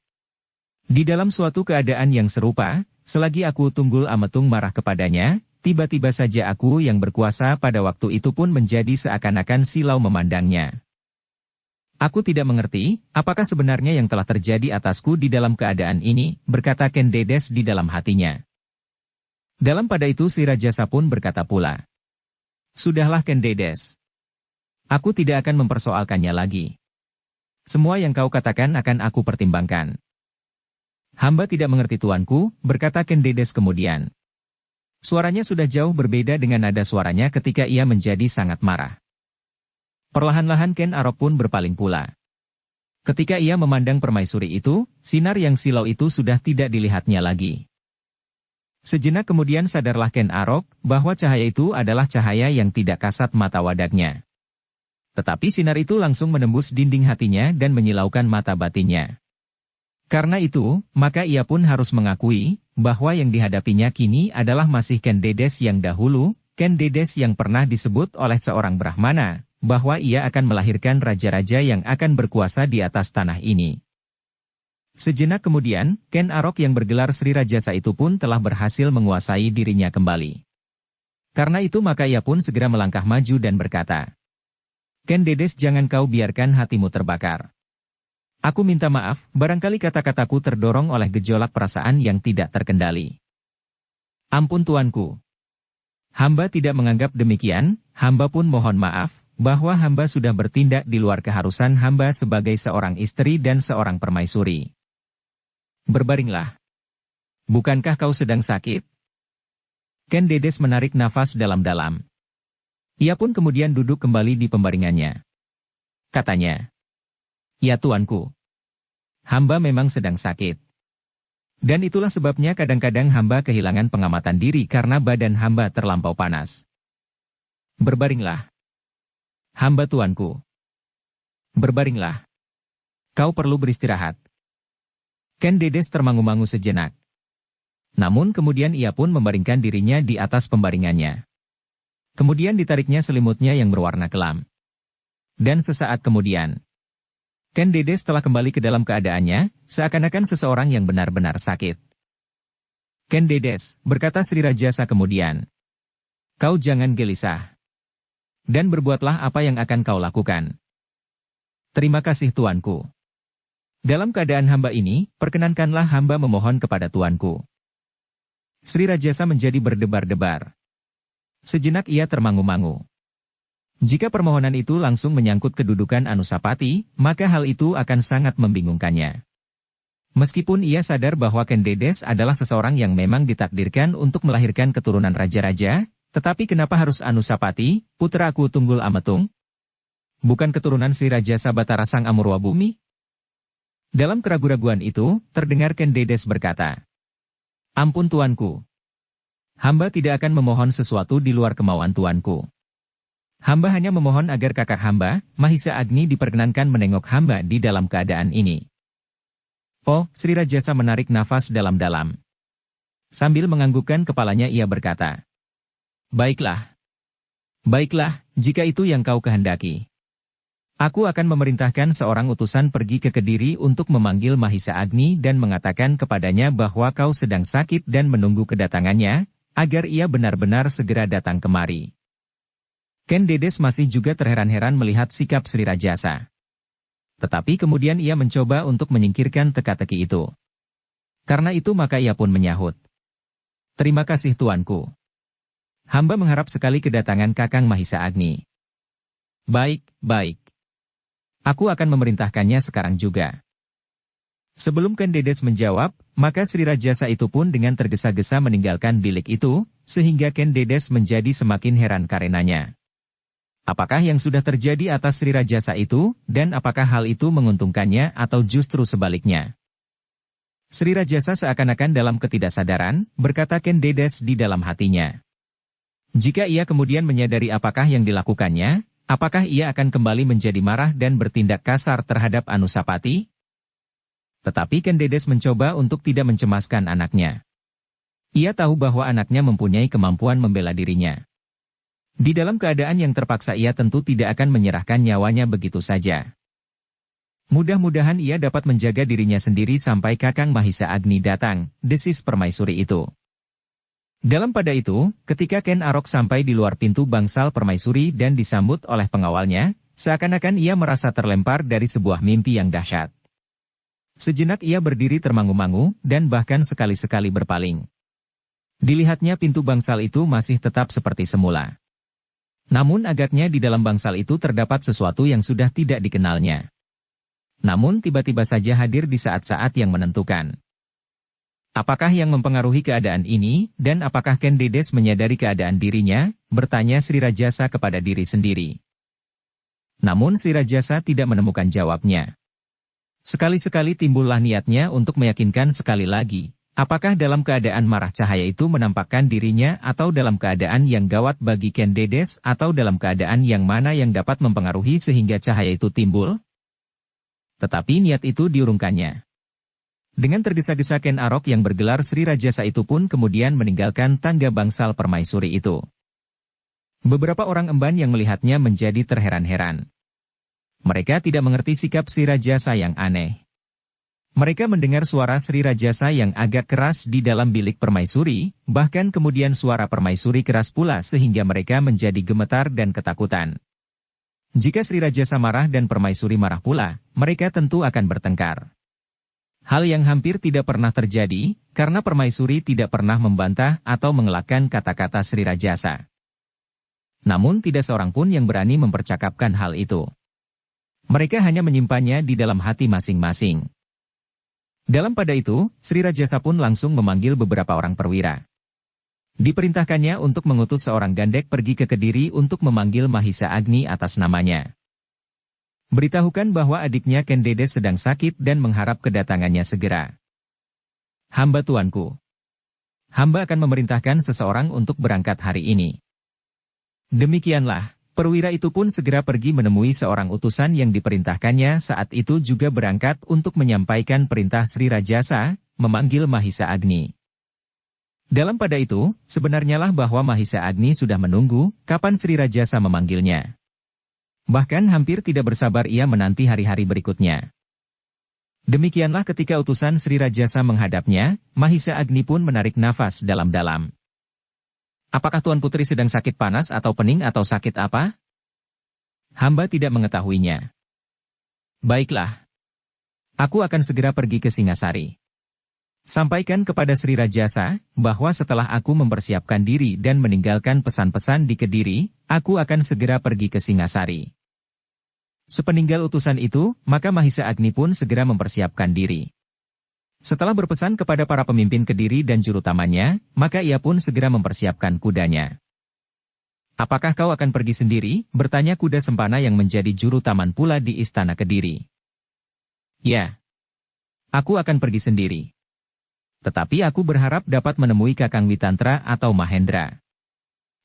A: Di dalam suatu keadaan yang serupa, selagi aku Tunggul Ametung marah kepadanya, tiba-tiba saja aku yang berkuasa pada waktu itu pun menjadi seakan-akan silau memandangnya. Aku tidak mengerti, apakah sebenarnya yang telah terjadi atasku di dalam keadaan ini, berkata Ken Dedes di dalam hatinya. Dalam pada itu Sri Rajasa pun berkata pula. Sudahlah Ken Dedes. Aku tidak akan mempersoalkannya lagi. Semua yang kau katakan akan aku pertimbangkan. Hamba tidak mengerti tuanku, berkata Ken Dedes kemudian. Suaranya sudah jauh berbeda dengan nada suaranya ketika ia menjadi sangat marah. Perlahan-lahan Ken Arok pun berpaling pula. Ketika ia memandang permaisuri itu, sinar yang silau itu sudah tidak dilihatnya lagi. Sejenak kemudian sadarlah Ken Arok bahwa cahaya itu adalah cahaya yang tidak kasat mata wadaknya. Tetapi sinar itu langsung menembus dinding hatinya dan menyilaukan mata batinnya. Karena itu, maka ia pun harus mengakui bahwa yang dihadapinya kini adalah masih Ken Dedes yang dahulu, Ken Dedes yang pernah disebut oleh seorang Brahmana, bahwa ia akan melahirkan raja-raja yang akan berkuasa di atas tanah ini. Sejenak kemudian, Ken Arok yang bergelar Sri Rajasa itu pun telah berhasil menguasai dirinya kembali. Karena itu maka ia pun segera melangkah maju dan berkata, Ken Dedes jangan kau biarkan hatimu terbakar. Aku minta maaf, barangkali kata-kataku terdorong oleh gejolak perasaan yang tidak terkendali. Ampun tuanku. Hamba tidak menganggap demikian, hamba pun mohon maaf, bahwa hamba sudah bertindak di luar keharusan hamba sebagai seorang istri dan seorang permaisuri. Berbaringlah. Bukankah kau sedang sakit? Ken Dedes menarik nafas dalam-dalam. Ia pun kemudian duduk kembali di pembaringannya. Katanya, ya tuanku. Hamba memang sedang sakit. Dan itulah sebabnya kadang-kadang hamba kehilangan pengamatan diri karena badan hamba terlampau panas. Berbaringlah. Hamba tuanku. Berbaringlah. Kau perlu beristirahat. Ken Dedes termangu-mangu sejenak. Namun kemudian ia pun membaringkan dirinya di atas pembaringannya. Kemudian ditariknya selimutnya yang berwarna kelam. Dan sesaat kemudian, Ken Dedes telah kembali ke dalam keadaannya, seakan-akan seseorang yang benar-benar sakit. Ken Dedes, berkata Sri Rajasa kemudian. Kau jangan gelisah. Dan berbuatlah apa yang akan kau lakukan. Terima kasih tuanku. Dalam keadaan hamba ini, perkenankanlah hamba memohon kepada tuanku. Sri Rajasa menjadi berdebar-debar. Sejenak ia termangu-mangu. Jika permohonan itu langsung menyangkut kedudukan Anusapati, maka hal itu akan sangat membingungkannya. Meskipun ia sadar bahwa Ken Dedes adalah seseorang yang memang ditakdirkan untuk melahirkan keturunan raja-raja, tetapi kenapa harus Anusapati, putraku Tunggul Ametung? Bukan keturunan si Raja Sabatara Sang Amurwa Bumi? Dalam keraguan-raguan itu, terdengar Ken Dedes berkata, Ampun tuanku. Hamba tidak akan memohon sesuatu di luar kemauan tuanku. Hamba hanya memohon agar kakak hamba, Mahisa Agni diperkenankan menengok hamba di dalam keadaan ini. Oh, Sri Rajasa menarik nafas dalam-dalam. Sambil menganggukkan kepalanya ia berkata, Baiklah. Baiklah, jika itu yang kau kehendaki. Aku akan memerintahkan seorang utusan pergi ke Kediri untuk memanggil Mahisa Agni dan mengatakan kepadanya bahwa kau sedang sakit dan menunggu kedatangannya, agar ia benar-benar segera datang kemari. Ken Dedes masih juga terheran-heran melihat sikap Sri Rajasa. Tetapi kemudian ia mencoba untuk menyingkirkan teka-teki itu. Karena itu maka ia pun menyahut. Terima kasih tuanku. Hamba mengharap sekali kedatangan Kakang Mahisa Agni. Baik, baik. Aku akan memerintahkannya sekarang juga. Sebelum Ken Dedes menjawab, maka Sri Rajasa itu pun dengan tergesa-gesa meninggalkan bilik itu, sehingga Ken Dedes menjadi semakin heran karenanya. Apakah yang sudah terjadi atas Sri Rajasa itu, dan apakah hal itu menguntungkannya atau justru sebaliknya? Sri Rajasa seakan-akan dalam ketidaksadaran, berkata Ken Dedes di dalam hatinya. Jika ia kemudian menyadari apakah yang dilakukannya, apakah ia akan kembali menjadi marah dan bertindak kasar terhadap Anusapati? Tetapi Ken Dedes mencoba untuk tidak mencemaskan anaknya. Ia tahu bahwa anaknya mempunyai kemampuan membela dirinya. Di dalam keadaan yang terpaksa ia tentu tidak akan menyerahkan nyawanya begitu saja. Mudah-mudahan ia dapat menjaga dirinya sendiri sampai Kakang Mahisa Agni datang, desis permaisuri itu. Dalam pada itu, ketika Ken Arok sampai di luar pintu bangsal permaisuri dan disambut oleh pengawalnya, seakan-akan ia merasa terlempar dari sebuah mimpi yang dahsyat. Sejenak ia berdiri termangu-mangu, dan bahkan sekali-sekali berpaling. Dilihatnya pintu bangsal itu masih tetap seperti semula. Namun agaknya di dalam bangsal itu terdapat sesuatu yang sudah tidak dikenalnya. Namun tiba-tiba saja hadir di saat-saat yang menentukan. Apakah yang mempengaruhi keadaan ini, dan apakah Ken Dedes menyadari keadaan dirinya, bertanya Sri Rajasa kepada diri sendiri. Namun Sri Rajasa tidak menemukan jawabnya. Sekali-sekali timbullah niatnya untuk meyakinkan sekali lagi. Apakah dalam keadaan marah cahaya itu menampakkan dirinya atau dalam keadaan yang gawat bagi Ken Dedes atau dalam keadaan yang mana yang dapat mempengaruhi sehingga cahaya itu timbul? Tetapi niat itu diurungkannya. Dengan tergesa-gesa Ken Arok yang bergelar Sri Rajasa itu pun kemudian meninggalkan tangga bangsal permaisuri itu. Beberapa orang emban yang melihatnya menjadi terheran-heran. Mereka tidak mengerti sikap Sri Rajasa yang aneh. Mereka mendengar suara Sri Rajasa yang agak keras di dalam bilik permaisuri, bahkan kemudian suara permaisuri keras pula sehingga mereka menjadi gemetar dan ketakutan. Jika Sri Rajasa marah dan permaisuri marah pula, mereka tentu akan bertengkar. Hal yang hampir tidak pernah terjadi, karena permaisuri tidak pernah membantah atau mengelakkan kata-kata Sri Rajasa. Namun tidak seorang pun yang berani mempercakapkan hal itu. Mereka hanya menyimpannya di dalam hati masing-masing. Dalam pada itu, Sri Rajasa pun langsung memanggil beberapa orang perwira. Diperintahkannya untuk mengutus seorang gandek pergi ke Kediri untuk memanggil Mahisa Agni atas namanya. Beritahukan bahwa adiknya Ken Dedes sedang sakit dan mengharap kedatangannya segera. Hamba tuanku. Hamba akan memerintahkan seseorang untuk berangkat hari ini. Demikianlah. Perwira itu pun segera pergi menemui seorang utusan yang diperintahkannya saat itu juga berangkat untuk menyampaikan perintah Sri Rajasa, memanggil Mahisa Agni. Dalam pada itu, sebenarnya lah bahwa Mahisa Agni sudah menunggu, kapan Sri Rajasa memanggilnya. Bahkan hampir tidak bersabar ia menanti hari-hari berikutnya. Demikianlah ketika utusan Sri Rajasa menghadapnya, Mahisa Agni pun menarik nafas dalam-dalam. Apakah Tuan Putri sedang sakit panas atau pening atau sakit apa? Hamba tidak mengetahuinya. Baiklah. Aku akan segera pergi ke Singasari. Sampaikan kepada Sri Rajasa, bahwa setelah aku mempersiapkan diri dan meninggalkan pesan-pesan di Kediri, aku akan segera pergi ke Singasari. Sepeninggal utusan itu, maka Mahisa Agni pun segera mempersiapkan diri. Setelah berpesan kepada para pemimpin Kediri dan jurutamannya, maka ia pun segera mempersiapkan kudanya. Apakah kau akan pergi sendiri? Bertanya kuda Sempana yang menjadi jurutaman pula di istana Kediri. Ya. Aku akan pergi sendiri. Tetapi aku berharap dapat menemui Kakang Witantra atau Mahendra.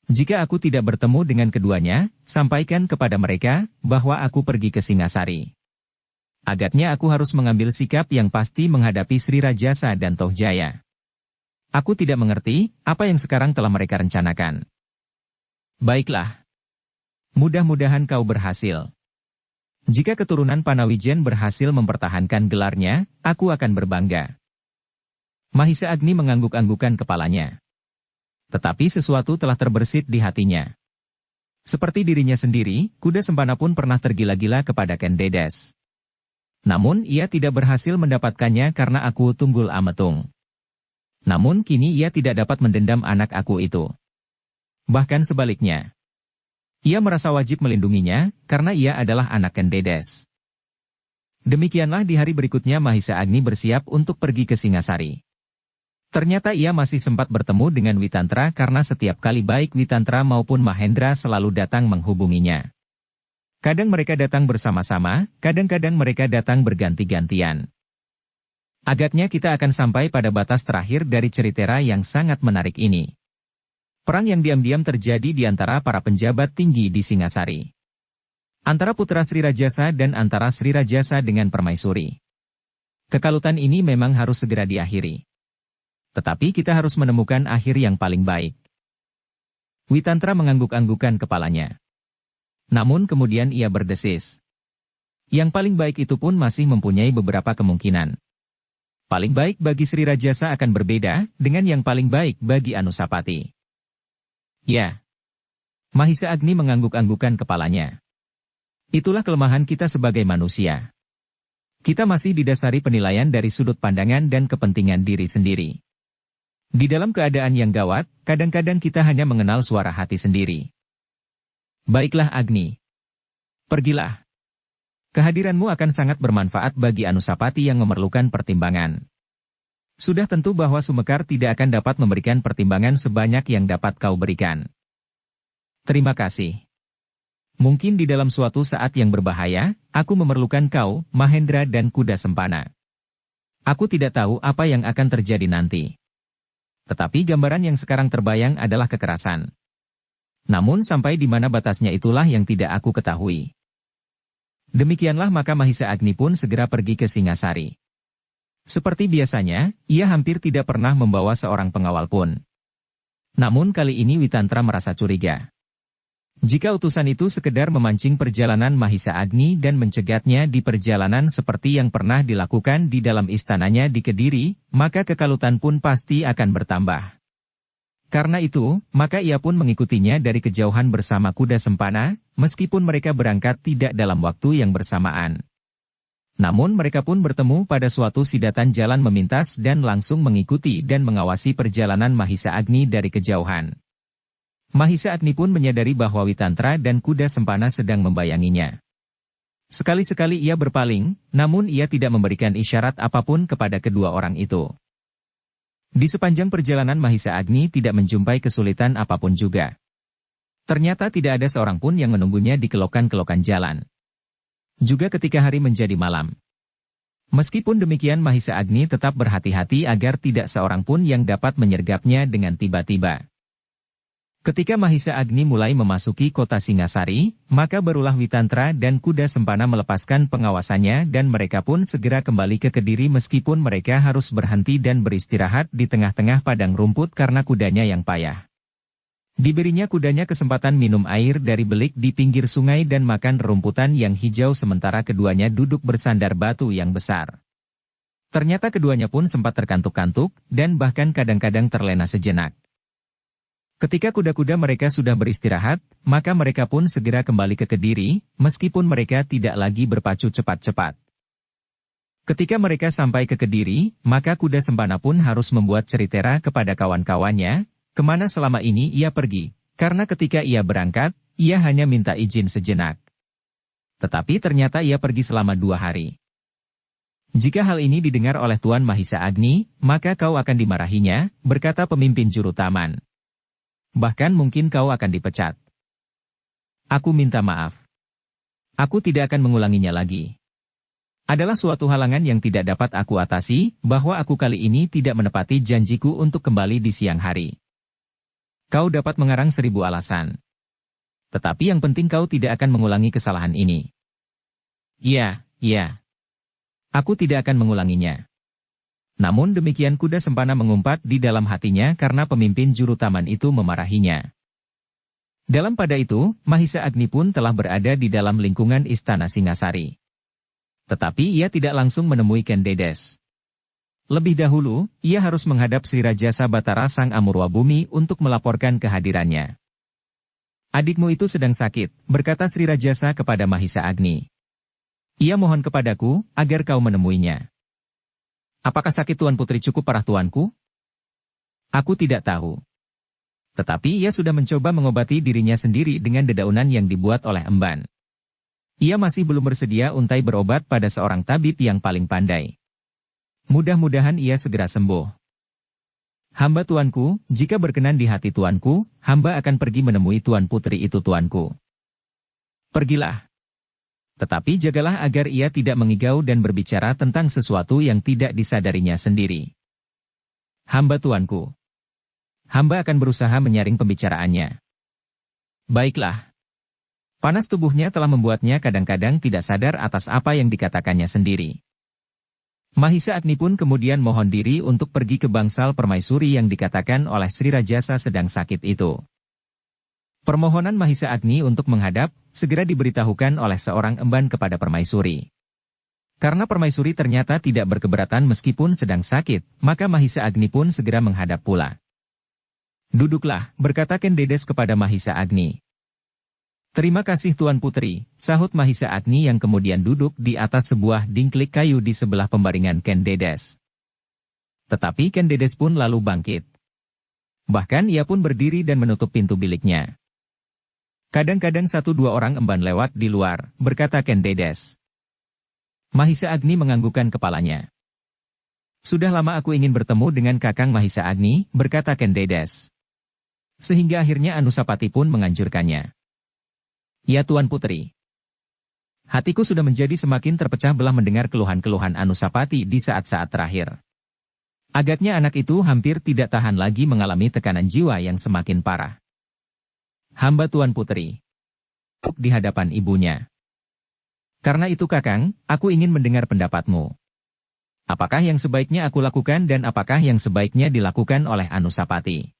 A: Jika aku tidak bertemu dengan keduanya, sampaikan kepada mereka bahwa aku pergi ke Singasari. Agaknya aku harus mengambil sikap yang pasti menghadapi Sri Rajasa dan Tohjaya. Aku tidak mengerti apa yang sekarang telah mereka rencanakan. Baiklah. Mudah-mudahan kau berhasil. Jika keturunan Panawijen berhasil mempertahankan gelarnya, aku akan berbangga. Mahisa Agni mengangguk-anggukan kepalanya. Tetapi sesuatu telah terbersit di hatinya. Seperti dirinya sendiri, kuda Sempana pun pernah tergila-gila kepada Ken Dedes. Namun ia tidak berhasil mendapatkannya karena aku Tunggul Ametung. Namun kini ia tidak dapat mendendam anak aku itu. Bahkan sebaliknya. Ia merasa wajib melindunginya, karena ia adalah anak Ken Dedes. Demikianlah di hari berikutnya Mahisa Agni bersiap untuk pergi ke Singasari. Ternyata ia masih sempat bertemu dengan Witantra karena setiap kali baik Witantra maupun Mahendra selalu datang menghubunginya. Kadang mereka datang bersama-sama, kadang-kadang mereka datang berganti-gantian. Agaknya kita akan sampai pada batas terakhir dari cerita yang sangat menarik ini. Perang yang diam-diam terjadi di antara para penjabat tinggi di Singasari. Antara putra Sri Rajasa dan antara Sri Rajasa dengan Permaisuri. Kekalutan ini memang harus segera diakhiri. Tetapi kita harus menemukan akhir yang paling baik. Witantra mengangguk-anggukan kepalanya. Namun kemudian ia berdesis. Yang paling baik itu pun masih mempunyai beberapa kemungkinan. Paling baik bagi Sri Rajasa akan berbeda dengan yang paling baik bagi Anusapati. Ya. Mahisa Agni mengangguk-anggukan kepalanya. Itulah kelemahan kita sebagai manusia. Kita masih didasari penilaian dari sudut pandangan dan kepentingan diri sendiri. Di dalam keadaan yang gawat, kadang-kadang kita hanya mengenal suara hati sendiri. Baiklah Agni. Pergilah. Kehadiranmu akan sangat bermanfaat bagi Anusapati yang memerlukan pertimbangan. Sudah tentu bahwa Sumekar tidak akan dapat memberikan pertimbangan sebanyak yang dapat kau berikan. Terima kasih. Mungkin di dalam suatu saat yang berbahaya, aku memerlukan kau, Mahendra dan kuda Sempana. Aku tidak tahu apa yang akan terjadi nanti. Tetapi gambaran yang sekarang terbayang adalah kekerasan. Namun sampai di mana batasnya itulah yang tidak aku ketahui. Demikianlah maka Mahisa Agni pun segera pergi ke Singasari. Seperti biasanya, ia hampir tidak pernah membawa seorang pengawal pun. Namun kali ini Witantra merasa curiga. Jika utusan itu sekedar memancing perjalanan Mahisa Agni dan mencegatnya di perjalanan seperti yang pernah dilakukan di dalam istananya di Kediri, maka kekalutan pun pasti akan bertambah. Karena itu, maka ia pun mengikutinya dari kejauhan bersama kuda Sempana, meskipun mereka berangkat tidak dalam waktu yang bersamaan. Namun mereka pun bertemu pada suatu sidatan jalan memintas dan langsung mengikuti dan mengawasi perjalanan Mahisa Agni dari kejauhan. Mahisa Agni pun menyadari bahwa Witantra dan kuda Sempana sedang membayanginya. Sekali-sekali ia berpaling, namun ia tidak memberikan isyarat apapun kepada kedua orang itu. Di sepanjang perjalanan Mahisa Agni tidak menjumpai kesulitan apapun juga. Ternyata tidak ada seorang pun yang menunggunya di kelokan-kelokan jalan. Juga ketika hari menjadi malam. Meskipun demikian Mahisa Agni tetap berhati-hati agar tidak seorang pun yang dapat menyergapnya dengan tiba-tiba. Ketika Mahisa Agni mulai memasuki kota Singasari, maka barulah Witantra dan kuda Sempana melepaskan pengawasannya dan mereka pun segera kembali ke Kediri meskipun mereka harus berhenti dan beristirahat di tengah-tengah padang rumput karena kudanya yang payah. Diberinya kudanya kesempatan minum air dari belik di pinggir sungai dan makan rumputan yang hijau sementara keduanya duduk bersandar batu yang besar. Ternyata keduanya pun sempat terkantuk-kantuk, dan bahkan kadang-kadang terlena sejenak. Ketika kuda-kuda mereka sudah beristirahat, maka mereka pun segera kembali ke Kediri, meskipun mereka tidak lagi berpacu cepat-cepat. Ketika mereka sampai ke Kediri, maka kuda Sempana pun harus membuat ceritera kepada kawan-kawannya, kemana selama ini ia pergi, karena ketika ia berangkat, ia hanya minta izin sejenak. Tetapi ternyata ia pergi selama 2 hari. Jika hal ini didengar oleh Tuan Mahisa Agni, maka kau akan dimarahinya, berkata pemimpin juru taman. Bahkan mungkin kau akan dipecat. Aku minta maaf. Aku tidak akan mengulanginya lagi. Adalah suatu halangan yang tidak dapat aku atasi, bahwa aku kali ini tidak menepati janjiku untuk kembali di siang hari. Kau dapat mengarang 1000 alasan. Tetapi yang penting kau tidak akan mengulangi kesalahan ini. Iya. Aku tidak akan mengulanginya. Namun demikian kuda Sempana mengumpat di dalam hatinya karena pemimpin juru taman itu memarahinya. Dalam pada itu, Mahisa Agni pun telah berada di dalam lingkungan istana Singasari. Tetapi ia tidak langsung menemui Ken Dedes. Lebih dahulu, ia harus menghadap Sri Rajasa Batara Sang Amurwa Bumi untuk melaporkan kehadirannya. Adikmu itu sedang sakit, berkata Sri Rajasa kepada Mahisa Agni. Ia mohon kepadaku, agar kau menemuinya. Apakah sakit Tuan Putri cukup parah tuanku? Aku tidak tahu. Tetapi ia sudah mencoba mengobati dirinya sendiri dengan dedaunan yang dibuat oleh emban. Ia masih belum bersedia untai berobat pada seorang tabib yang paling pandai. Mudah-mudahan ia segera sembuh. Hamba tuanku, jika berkenan di hati tuanku, hamba akan pergi menemui Tuan Putri itu tuanku. Pergilah. Tetapi jagalah agar ia tidak mengigau dan berbicara tentang sesuatu yang tidak disadarinya sendiri. Hamba tuanku. Hamba akan berusaha menyaring pembicaraannya. Baiklah. Panas tubuhnya telah membuatnya kadang-kadang tidak sadar atas apa yang dikatakannya sendiri. Mahisa Agni pun kemudian mohon diri untuk pergi ke bangsal permaisuri yang dikatakan oleh Sri Rajasa sedang sakit itu. Permohonan Mahisa Agni untuk menghadap, segera diberitahukan oleh seorang emban kepada permaisuri. Karena permaisuri ternyata tidak berkeberatan meskipun sedang sakit, maka Mahisa Agni pun segera menghadap pula. Duduklah, berkata Ken Dedes kepada Mahisa Agni. Terima kasih Tuan Putri, sahut Mahisa Agni yang kemudian duduk di atas sebuah dingklik kayu di sebelah pembaringan Ken Dedes. Tetapi Ken Dedes pun lalu bangkit. Bahkan ia pun berdiri dan menutup pintu biliknya. Kadang-kadang 1-2 orang emban lewat di luar, berkata Ken Dedes. Mahisa Agni menganggukkan kepalanya. Sudah lama aku ingin bertemu dengan Kakang Mahisa Agni, berkata Ken Dedes. Sehingga akhirnya Anusapati pun menganjurkannya. Ya Tuan Putri. Hatiku sudah menjadi semakin terpecah belah mendengar keluhan-keluhan Anusapati di saat-saat terakhir. Agaknya anak itu hampir tidak tahan lagi mengalami tekanan jiwa yang semakin parah. Hamba Tuan Putri. Di hadapan ibunya. Karena itu Kakang, aku ingin mendengar pendapatmu. Apakah yang sebaiknya aku lakukan dan apakah yang sebaiknya dilakukan oleh Anusapati?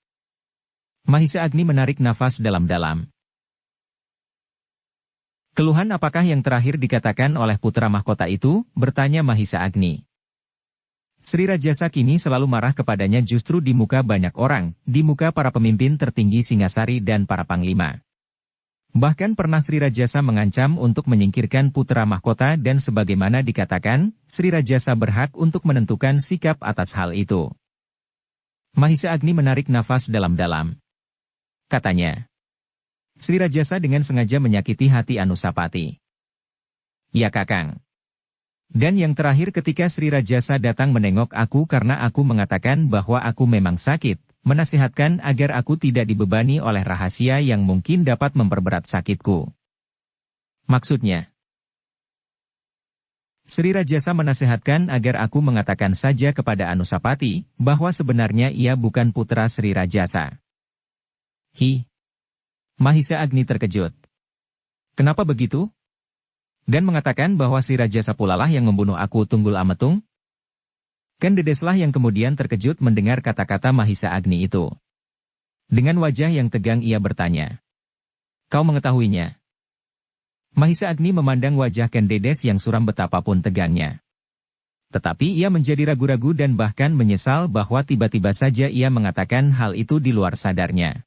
A: Mahisa Agni menarik nafas dalam-dalam. Keluhan apakah yang terakhir dikatakan oleh putra mahkota itu, bertanya Mahisa Agni. Sri Rajasa kini selalu marah kepadanya justru di muka banyak orang, di muka para pemimpin tertinggi Singasari dan para panglima. Bahkan pernah Sri Rajasa mengancam untuk menyingkirkan putra mahkota dan sebagaimana dikatakan, Sri Rajasa berhak untuk menentukan sikap atas hal itu. Mahisa Agni menarik nafas dalam-dalam. Katanya, Sri Rajasa dengan sengaja menyakiti hati Anusapati. Ya Kakang. Dan yang terakhir ketika Sri Rajasa datang menengok aku karena aku mengatakan bahwa aku memang sakit, menasihatkan agar aku tidak dibebani oleh rahasia yang mungkin dapat memperberat sakitku. Maksudnya, Sri Rajasa menasihatkan agar aku mengatakan saja kepada Anusapati, bahwa sebenarnya ia bukan putra Sri Rajasa. Mahisa Agni terkejut. Kenapa begitu? Dan mengatakan bahwa si Rajasa pula lah yang membunuh aku Tunggul Ametung? Ken Dedeslah yang kemudian terkejut mendengar kata-kata Mahisa Agni itu. Dengan wajah yang tegang ia bertanya. Kau mengetahuinya? Mahisa Agni memandang wajah Ken Dedes yang suram betapapun tegangnya. Tetapi ia menjadi ragu-ragu dan bahkan menyesal bahwa tiba-tiba saja ia mengatakan hal itu di luar sadarnya.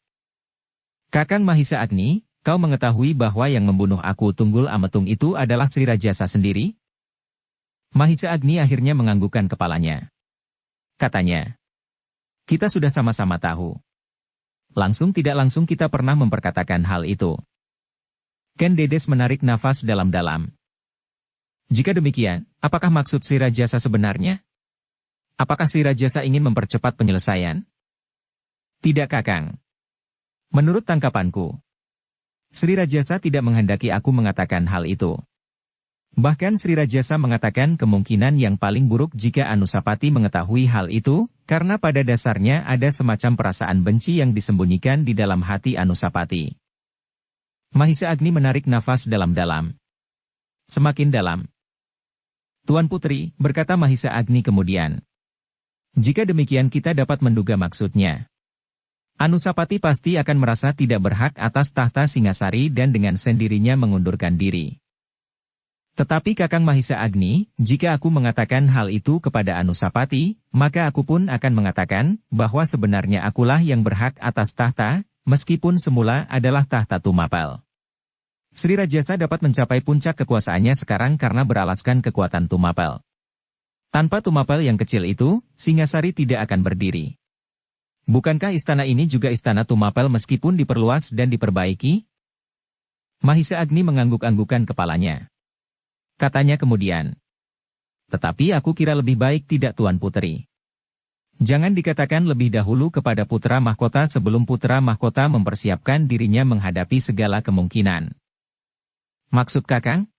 A: Kakang Mahisa Agni, kau mengetahui bahwa yang membunuh aku Tunggul Ametung itu adalah Sri Rajasa sendiri? Mahisa Agni akhirnya menganggukkan kepalanya. Katanya, kita sudah sama-sama tahu. Langsung tidak langsung kita pernah memperkatakan hal itu. Ken Dedes menarik nafas dalam-dalam. Jika demikian, apakah maksud Sri Rajasa sebenarnya? Apakah Sri Rajasa ingin mempercepat penyelesaian? Tidak Kakang. Menurut tangkapanku, Sri Rajasa tidak menghendaki aku mengatakan hal itu. Bahkan Sri Rajasa mengatakan kemungkinan yang paling buruk jika Anusapati mengetahui hal itu, karena pada dasarnya ada semacam perasaan benci yang disembunyikan di dalam hati Anusapati. Mahisa Agni menarik nafas dalam-dalam. Semakin dalam. Tuan Putri, berkata Mahisa Agni kemudian. Jika demikian kita dapat menduga maksudnya. Anusapati pasti akan merasa tidak berhak atas tahta Singasari dan dengan sendirinya mengundurkan diri. Tetapi Kakang Mahisa Agni, jika aku mengatakan hal itu kepada Anusapati, maka aku pun akan mengatakan bahwa sebenarnya akulah yang berhak atas tahta, meskipun semula adalah tahta Tumapel. Sri Rajasa dapat mencapai puncak kekuasaannya sekarang karena beralaskan kekuatan Tumapel. Tanpa Tumapel yang kecil itu, Singasari tidak akan berdiri. Bukankah istana ini juga istana Tumapel meskipun diperluas dan diperbaiki? Mahisa Agni mengangguk-anggukan kepalanya. Katanya kemudian. Tetapi aku kira lebih baik tidak Tuan Putri. Jangan dikatakan lebih dahulu kepada putra mahkota sebelum putra mahkota mempersiapkan dirinya menghadapi segala kemungkinan. Maksud Kakang?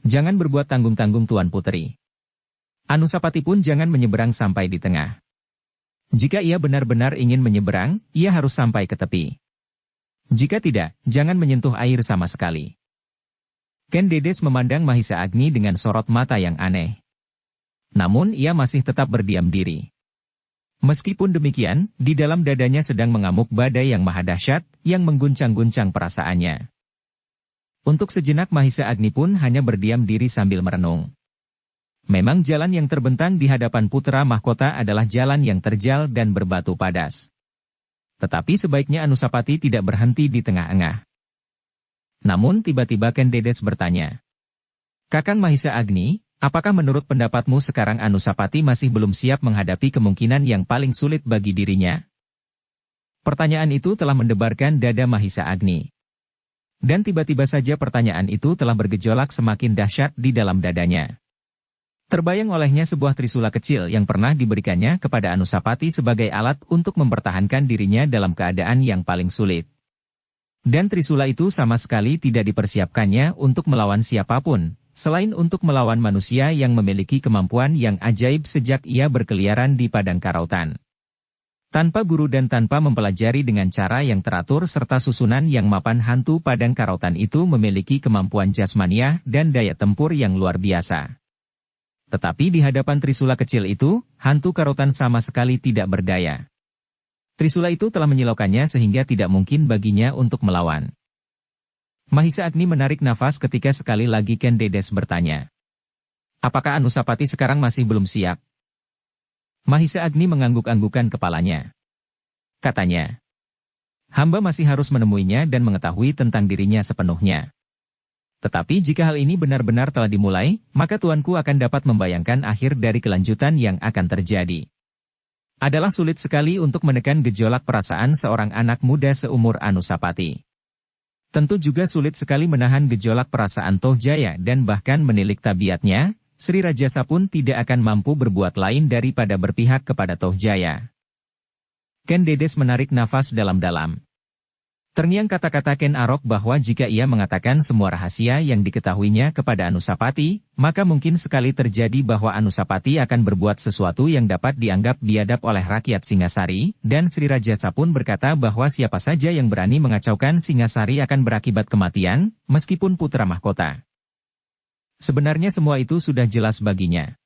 A: Jangan berbuat tanggung-tanggung Tuan Putri. Anusapati pun jangan menyeberang sampai di tengah. Jika ia benar-benar ingin menyeberang, ia harus sampai ke tepi. Jika tidak, jangan menyentuh air sama sekali. Ken Dedes memandang Mahisa Agni dengan sorot mata yang aneh. Namun ia masih tetap berdiam diri. Meskipun demikian, di dalam dadanya sedang mengamuk badai yang maha dahsyat, yang mengguncang-guncang perasaannya. Untuk sejenak Mahisa Agni pun hanya berdiam diri sambil merenung. Memang jalan yang terbentang di hadapan putra mahkota adalah jalan yang terjal dan berbatu padas. Tetapi sebaiknya Anusapati tidak berhenti di tengah-engah. Namun tiba-tiba Ken Dedes bertanya. Kakang Mahisa Agni, apakah menurut pendapatmu sekarang Anusapati masih belum siap menghadapi kemungkinan yang paling sulit bagi dirinya? Pertanyaan itu telah mendebarkan dada Mahisa Agni. Dan tiba-tiba saja pertanyaan itu telah bergejolak semakin dahsyat di dalam dadanya. Terbayang olehnya sebuah trisula kecil yang pernah diberikannya kepada Anusapati sebagai alat untuk mempertahankan dirinya dalam keadaan yang paling sulit. Dan trisula itu sama sekali tidak dipersiapkannya untuk melawan siapapun, selain untuk melawan manusia yang memiliki kemampuan yang ajaib sejak ia berkeliaran di padang karautan. Tanpa guru dan tanpa mempelajari dengan cara yang teratur serta susunan yang mapan, hantu padang karautan itu memiliki kemampuan jasmaniah dan daya tempur yang luar biasa. Tetapi di hadapan trisula kecil itu, hantu karautan sama sekali tidak berdaya. Trisula itu telah menyilaukannya sehingga tidak mungkin baginya untuk melawan. Mahisa Agni menarik nafas ketika sekali lagi Ken Dedes bertanya. Apakah Anusapati sekarang masih belum siap? Mahisa Agni mengangguk-anggukan kepalanya. Katanya, hamba masih harus menemuinya dan mengetahui tentang dirinya sepenuhnya. Tetapi jika hal ini benar-benar telah dimulai, maka tuanku akan dapat membayangkan akhir dari kelanjutan yang akan terjadi. Adalah sulit sekali untuk menekan gejolak perasaan seorang anak muda seumur Anusapati. Tentu juga sulit sekali menahan gejolak perasaan Tohjaya dan bahkan menilik tabiatnya. Sri Rajasa pun tidak akan mampu berbuat lain daripada berpihak kepada Tohjaya. Ken Dedes menarik nafas dalam-dalam. Terngiang kata-kata Ken Arok bahwa jika ia mengatakan semua rahasia yang diketahuinya kepada Anusapati, maka mungkin sekali terjadi bahwa Anusapati akan berbuat sesuatu yang dapat dianggap biadab oleh rakyat Singasari, dan Sri Rajasa pun berkata bahwa siapa saja yang berani mengacaukan Singasari akan berakibat kematian, meskipun putra mahkota. Sebenarnya semua itu sudah jelas baginya.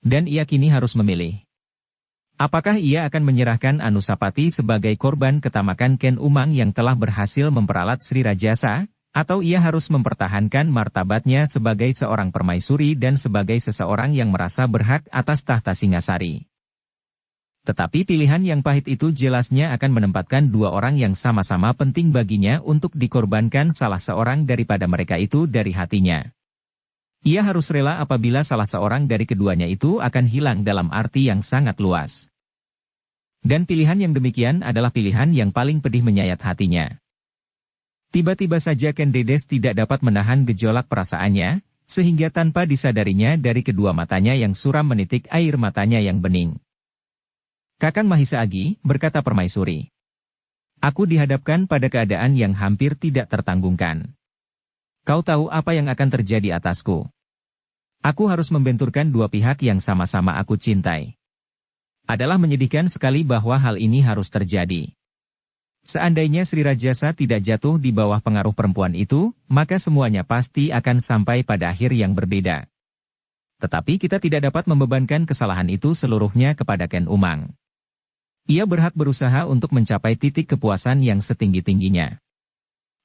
A: Dan ia kini harus memilih. Apakah ia akan menyerahkan Anusapati sebagai korban ketamakan Ken Umang yang telah berhasil memperalat Sri Rajasa, atau ia harus mempertahankan martabatnya sebagai seorang permaisuri dan sebagai seseorang yang merasa berhak atas tahta Singasari? Tetapi pilihan yang pahit itu jelasnya akan menempatkan dua orang yang sama-sama penting baginya untuk dikorbankan salah seorang daripada mereka itu dari hatinya. Ia harus rela apabila salah seorang dari keduanya itu akan hilang dalam arti yang sangat luas. Dan pilihan yang demikian adalah pilihan yang paling pedih menyayat hatinya. Tiba-tiba saja Ken Dedes tidak dapat menahan gejolak perasaannya, sehingga tanpa disadarinya dari kedua matanya yang suram menitik air matanya yang bening. "Kakang Mahisa Agi," berkata permaisuri. "Aku dihadapkan pada keadaan yang hampir tidak tertanggungkan. Kau tahu apa yang akan terjadi atasku. Aku harus membenturkan dua pihak yang sama-sama aku cintai. Adalah menyedihkan sekali bahwa hal ini harus terjadi. Seandainya Sri Rajasa tidak jatuh di bawah pengaruh perempuan itu, maka semuanya pasti akan sampai pada akhir yang berbeda. Tetapi kita tidak dapat membebankan kesalahan itu seluruhnya kepada Ken Umang. Ia berhak berusaha untuk mencapai titik kepuasan yang setinggi-tingginya.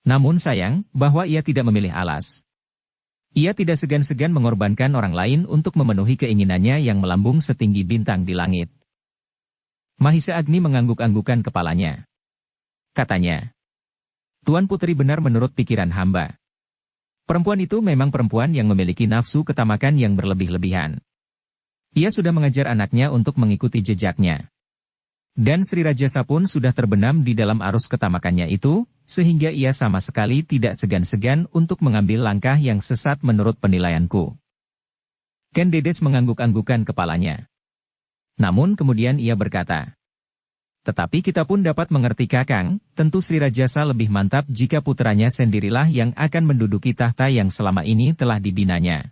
A: Namun sayang, bahwa ia tidak memilih alas. Ia tidak segan-segan mengorbankan orang lain untuk memenuhi keinginannya yang melambung setinggi bintang di langit." Mahisa Agni mengangguk-anggukan kepalanya. Katanya, "Tuan Putri benar menurut pikiran hamba. Perempuan itu memang perempuan yang memiliki nafsu ketamakan yang berlebih-lebihan. Ia sudah mengajar anaknya untuk mengikuti jejaknya. Dan Sri Rajasa pun sudah terbenam di dalam arus ketamakannya itu, sehingga ia sama sekali tidak segan-segan untuk mengambil langkah yang sesat menurut penilaianku." Ken Dedes mengangguk-anggukan kepalanya. Namun kemudian ia berkata, "Tetapi kita pun dapat mengerti Kakang, tentu Sri Rajasa lebih mantap jika putranya sendirilah yang akan menduduki tahta yang selama ini telah dibinanya.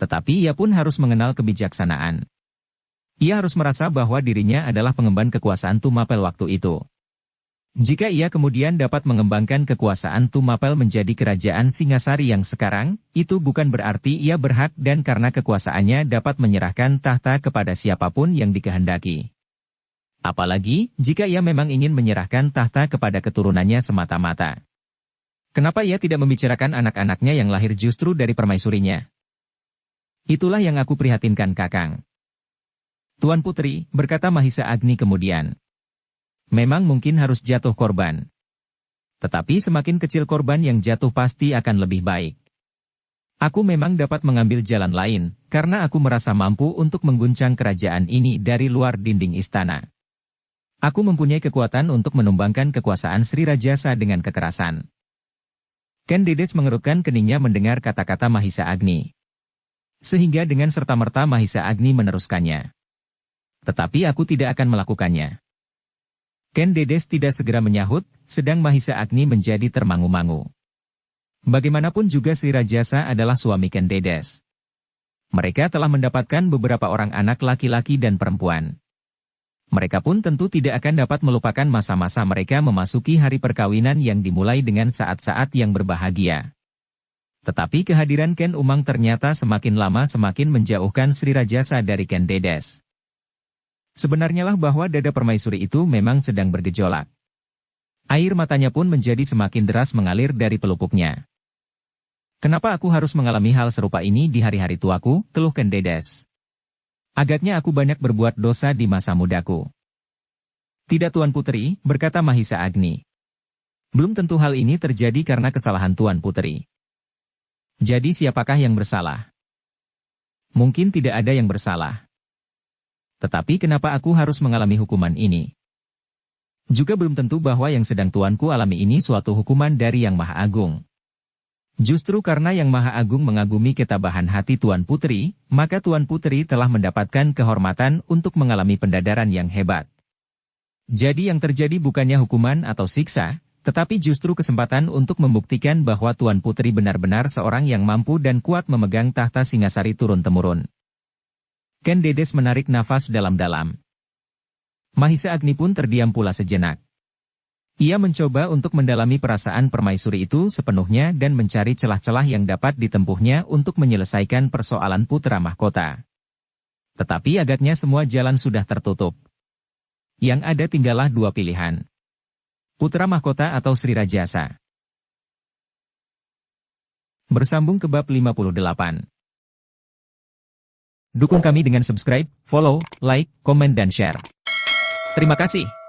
A: Tetapi ia pun harus mengenal kebijaksanaan. Ia harus merasa bahwa dirinya adalah pengemban kekuasaan Tumapel waktu itu. Jika ia kemudian dapat mengembangkan kekuasaan Tumapel menjadi kerajaan Singasari yang sekarang, itu bukan berarti ia berhak dan karena kekuasaannya dapat menyerahkan tahta kepada siapapun yang dikehendaki. Apalagi, jika ia memang ingin menyerahkan tahta kepada keturunannya semata-mata. Kenapa ia tidak membicarakan anak-anaknya yang lahir justru dari permaisurinya? Itulah yang aku prihatinkan Kakang." "Tuan Putri," berkata Mahisa Agni kemudian, "memang mungkin harus jatuh korban. Tetapi semakin kecil korban yang jatuh pasti akan lebih baik. Aku memang dapat mengambil jalan lain, karena aku merasa mampu untuk mengguncang kerajaan ini dari luar dinding istana. Aku mempunyai kekuatan untuk menumbangkan kekuasaan Sri Rajasa dengan kekerasan." Ken Dedes mengerutkan keningnya mendengar kata-kata Mahisa Agni. Sehingga dengan serta-merta Mahisa Agni meneruskannya. "Tetapi aku tidak akan melakukannya." Ken Dedes tidak segera menyahut, sedang Mahisa Agni menjadi termangu-mangu. Bagaimanapun juga Sri Rajasa adalah suami Ken Dedes. Mereka telah mendapatkan beberapa orang anak laki-laki dan perempuan. Mereka pun tentu tidak akan dapat melupakan masa-masa mereka memasuki hari perkawinan yang dimulai dengan saat-saat yang berbahagia. Tetapi kehadiran Ken Umang ternyata semakin lama semakin menjauhkan Sri Rajasa dari Ken Dedes. Sebenarnya lah bahwa dada permaisuri itu memang sedang bergejolak. Air matanya pun menjadi semakin deras mengalir dari pelupuknya. "Kenapa aku harus mengalami hal serupa ini di hari-hari tuaku?" keluh Ken Dedes. "Agaknya aku banyak berbuat dosa di masa mudaku." "Tidak Tuan Putri," berkata Mahisa Agni. "Belum tentu hal ini terjadi karena kesalahan Tuan Putri. Jadi siapakah yang bersalah? Mungkin tidak ada yang bersalah. Tetapi kenapa aku harus mengalami hukuman ini? Juga belum tentu bahwa yang sedang tuanku alami ini suatu hukuman dari Yang Maha Agung. Justru karena Yang Maha Agung mengagumi ketabahan hati Tuan Putri, maka Tuan Putri telah mendapatkan kehormatan untuk mengalami pendadaran yang hebat. Jadi yang terjadi bukannya hukuman atau siksa, tetapi justru kesempatan untuk membuktikan bahwa Tuan Putri benar-benar seorang yang mampu dan kuat memegang tahta Singasari turun-temurun." Ken Dedes menarik nafas dalam-dalam. Mahisa Agni pun terdiam pula sejenak. Ia mencoba untuk mendalami perasaan permaisuri itu sepenuhnya dan mencari celah-celah yang dapat ditempuhnya untuk menyelesaikan persoalan putra mahkota. Tetapi agaknya semua jalan sudah tertutup. Yang ada tinggallah dua pilihan. Putra Mahkota atau Sri Rajasa. Bersambung ke bab 58. Dukung kami dengan subscribe, follow, like, komen dan share. Terima kasih.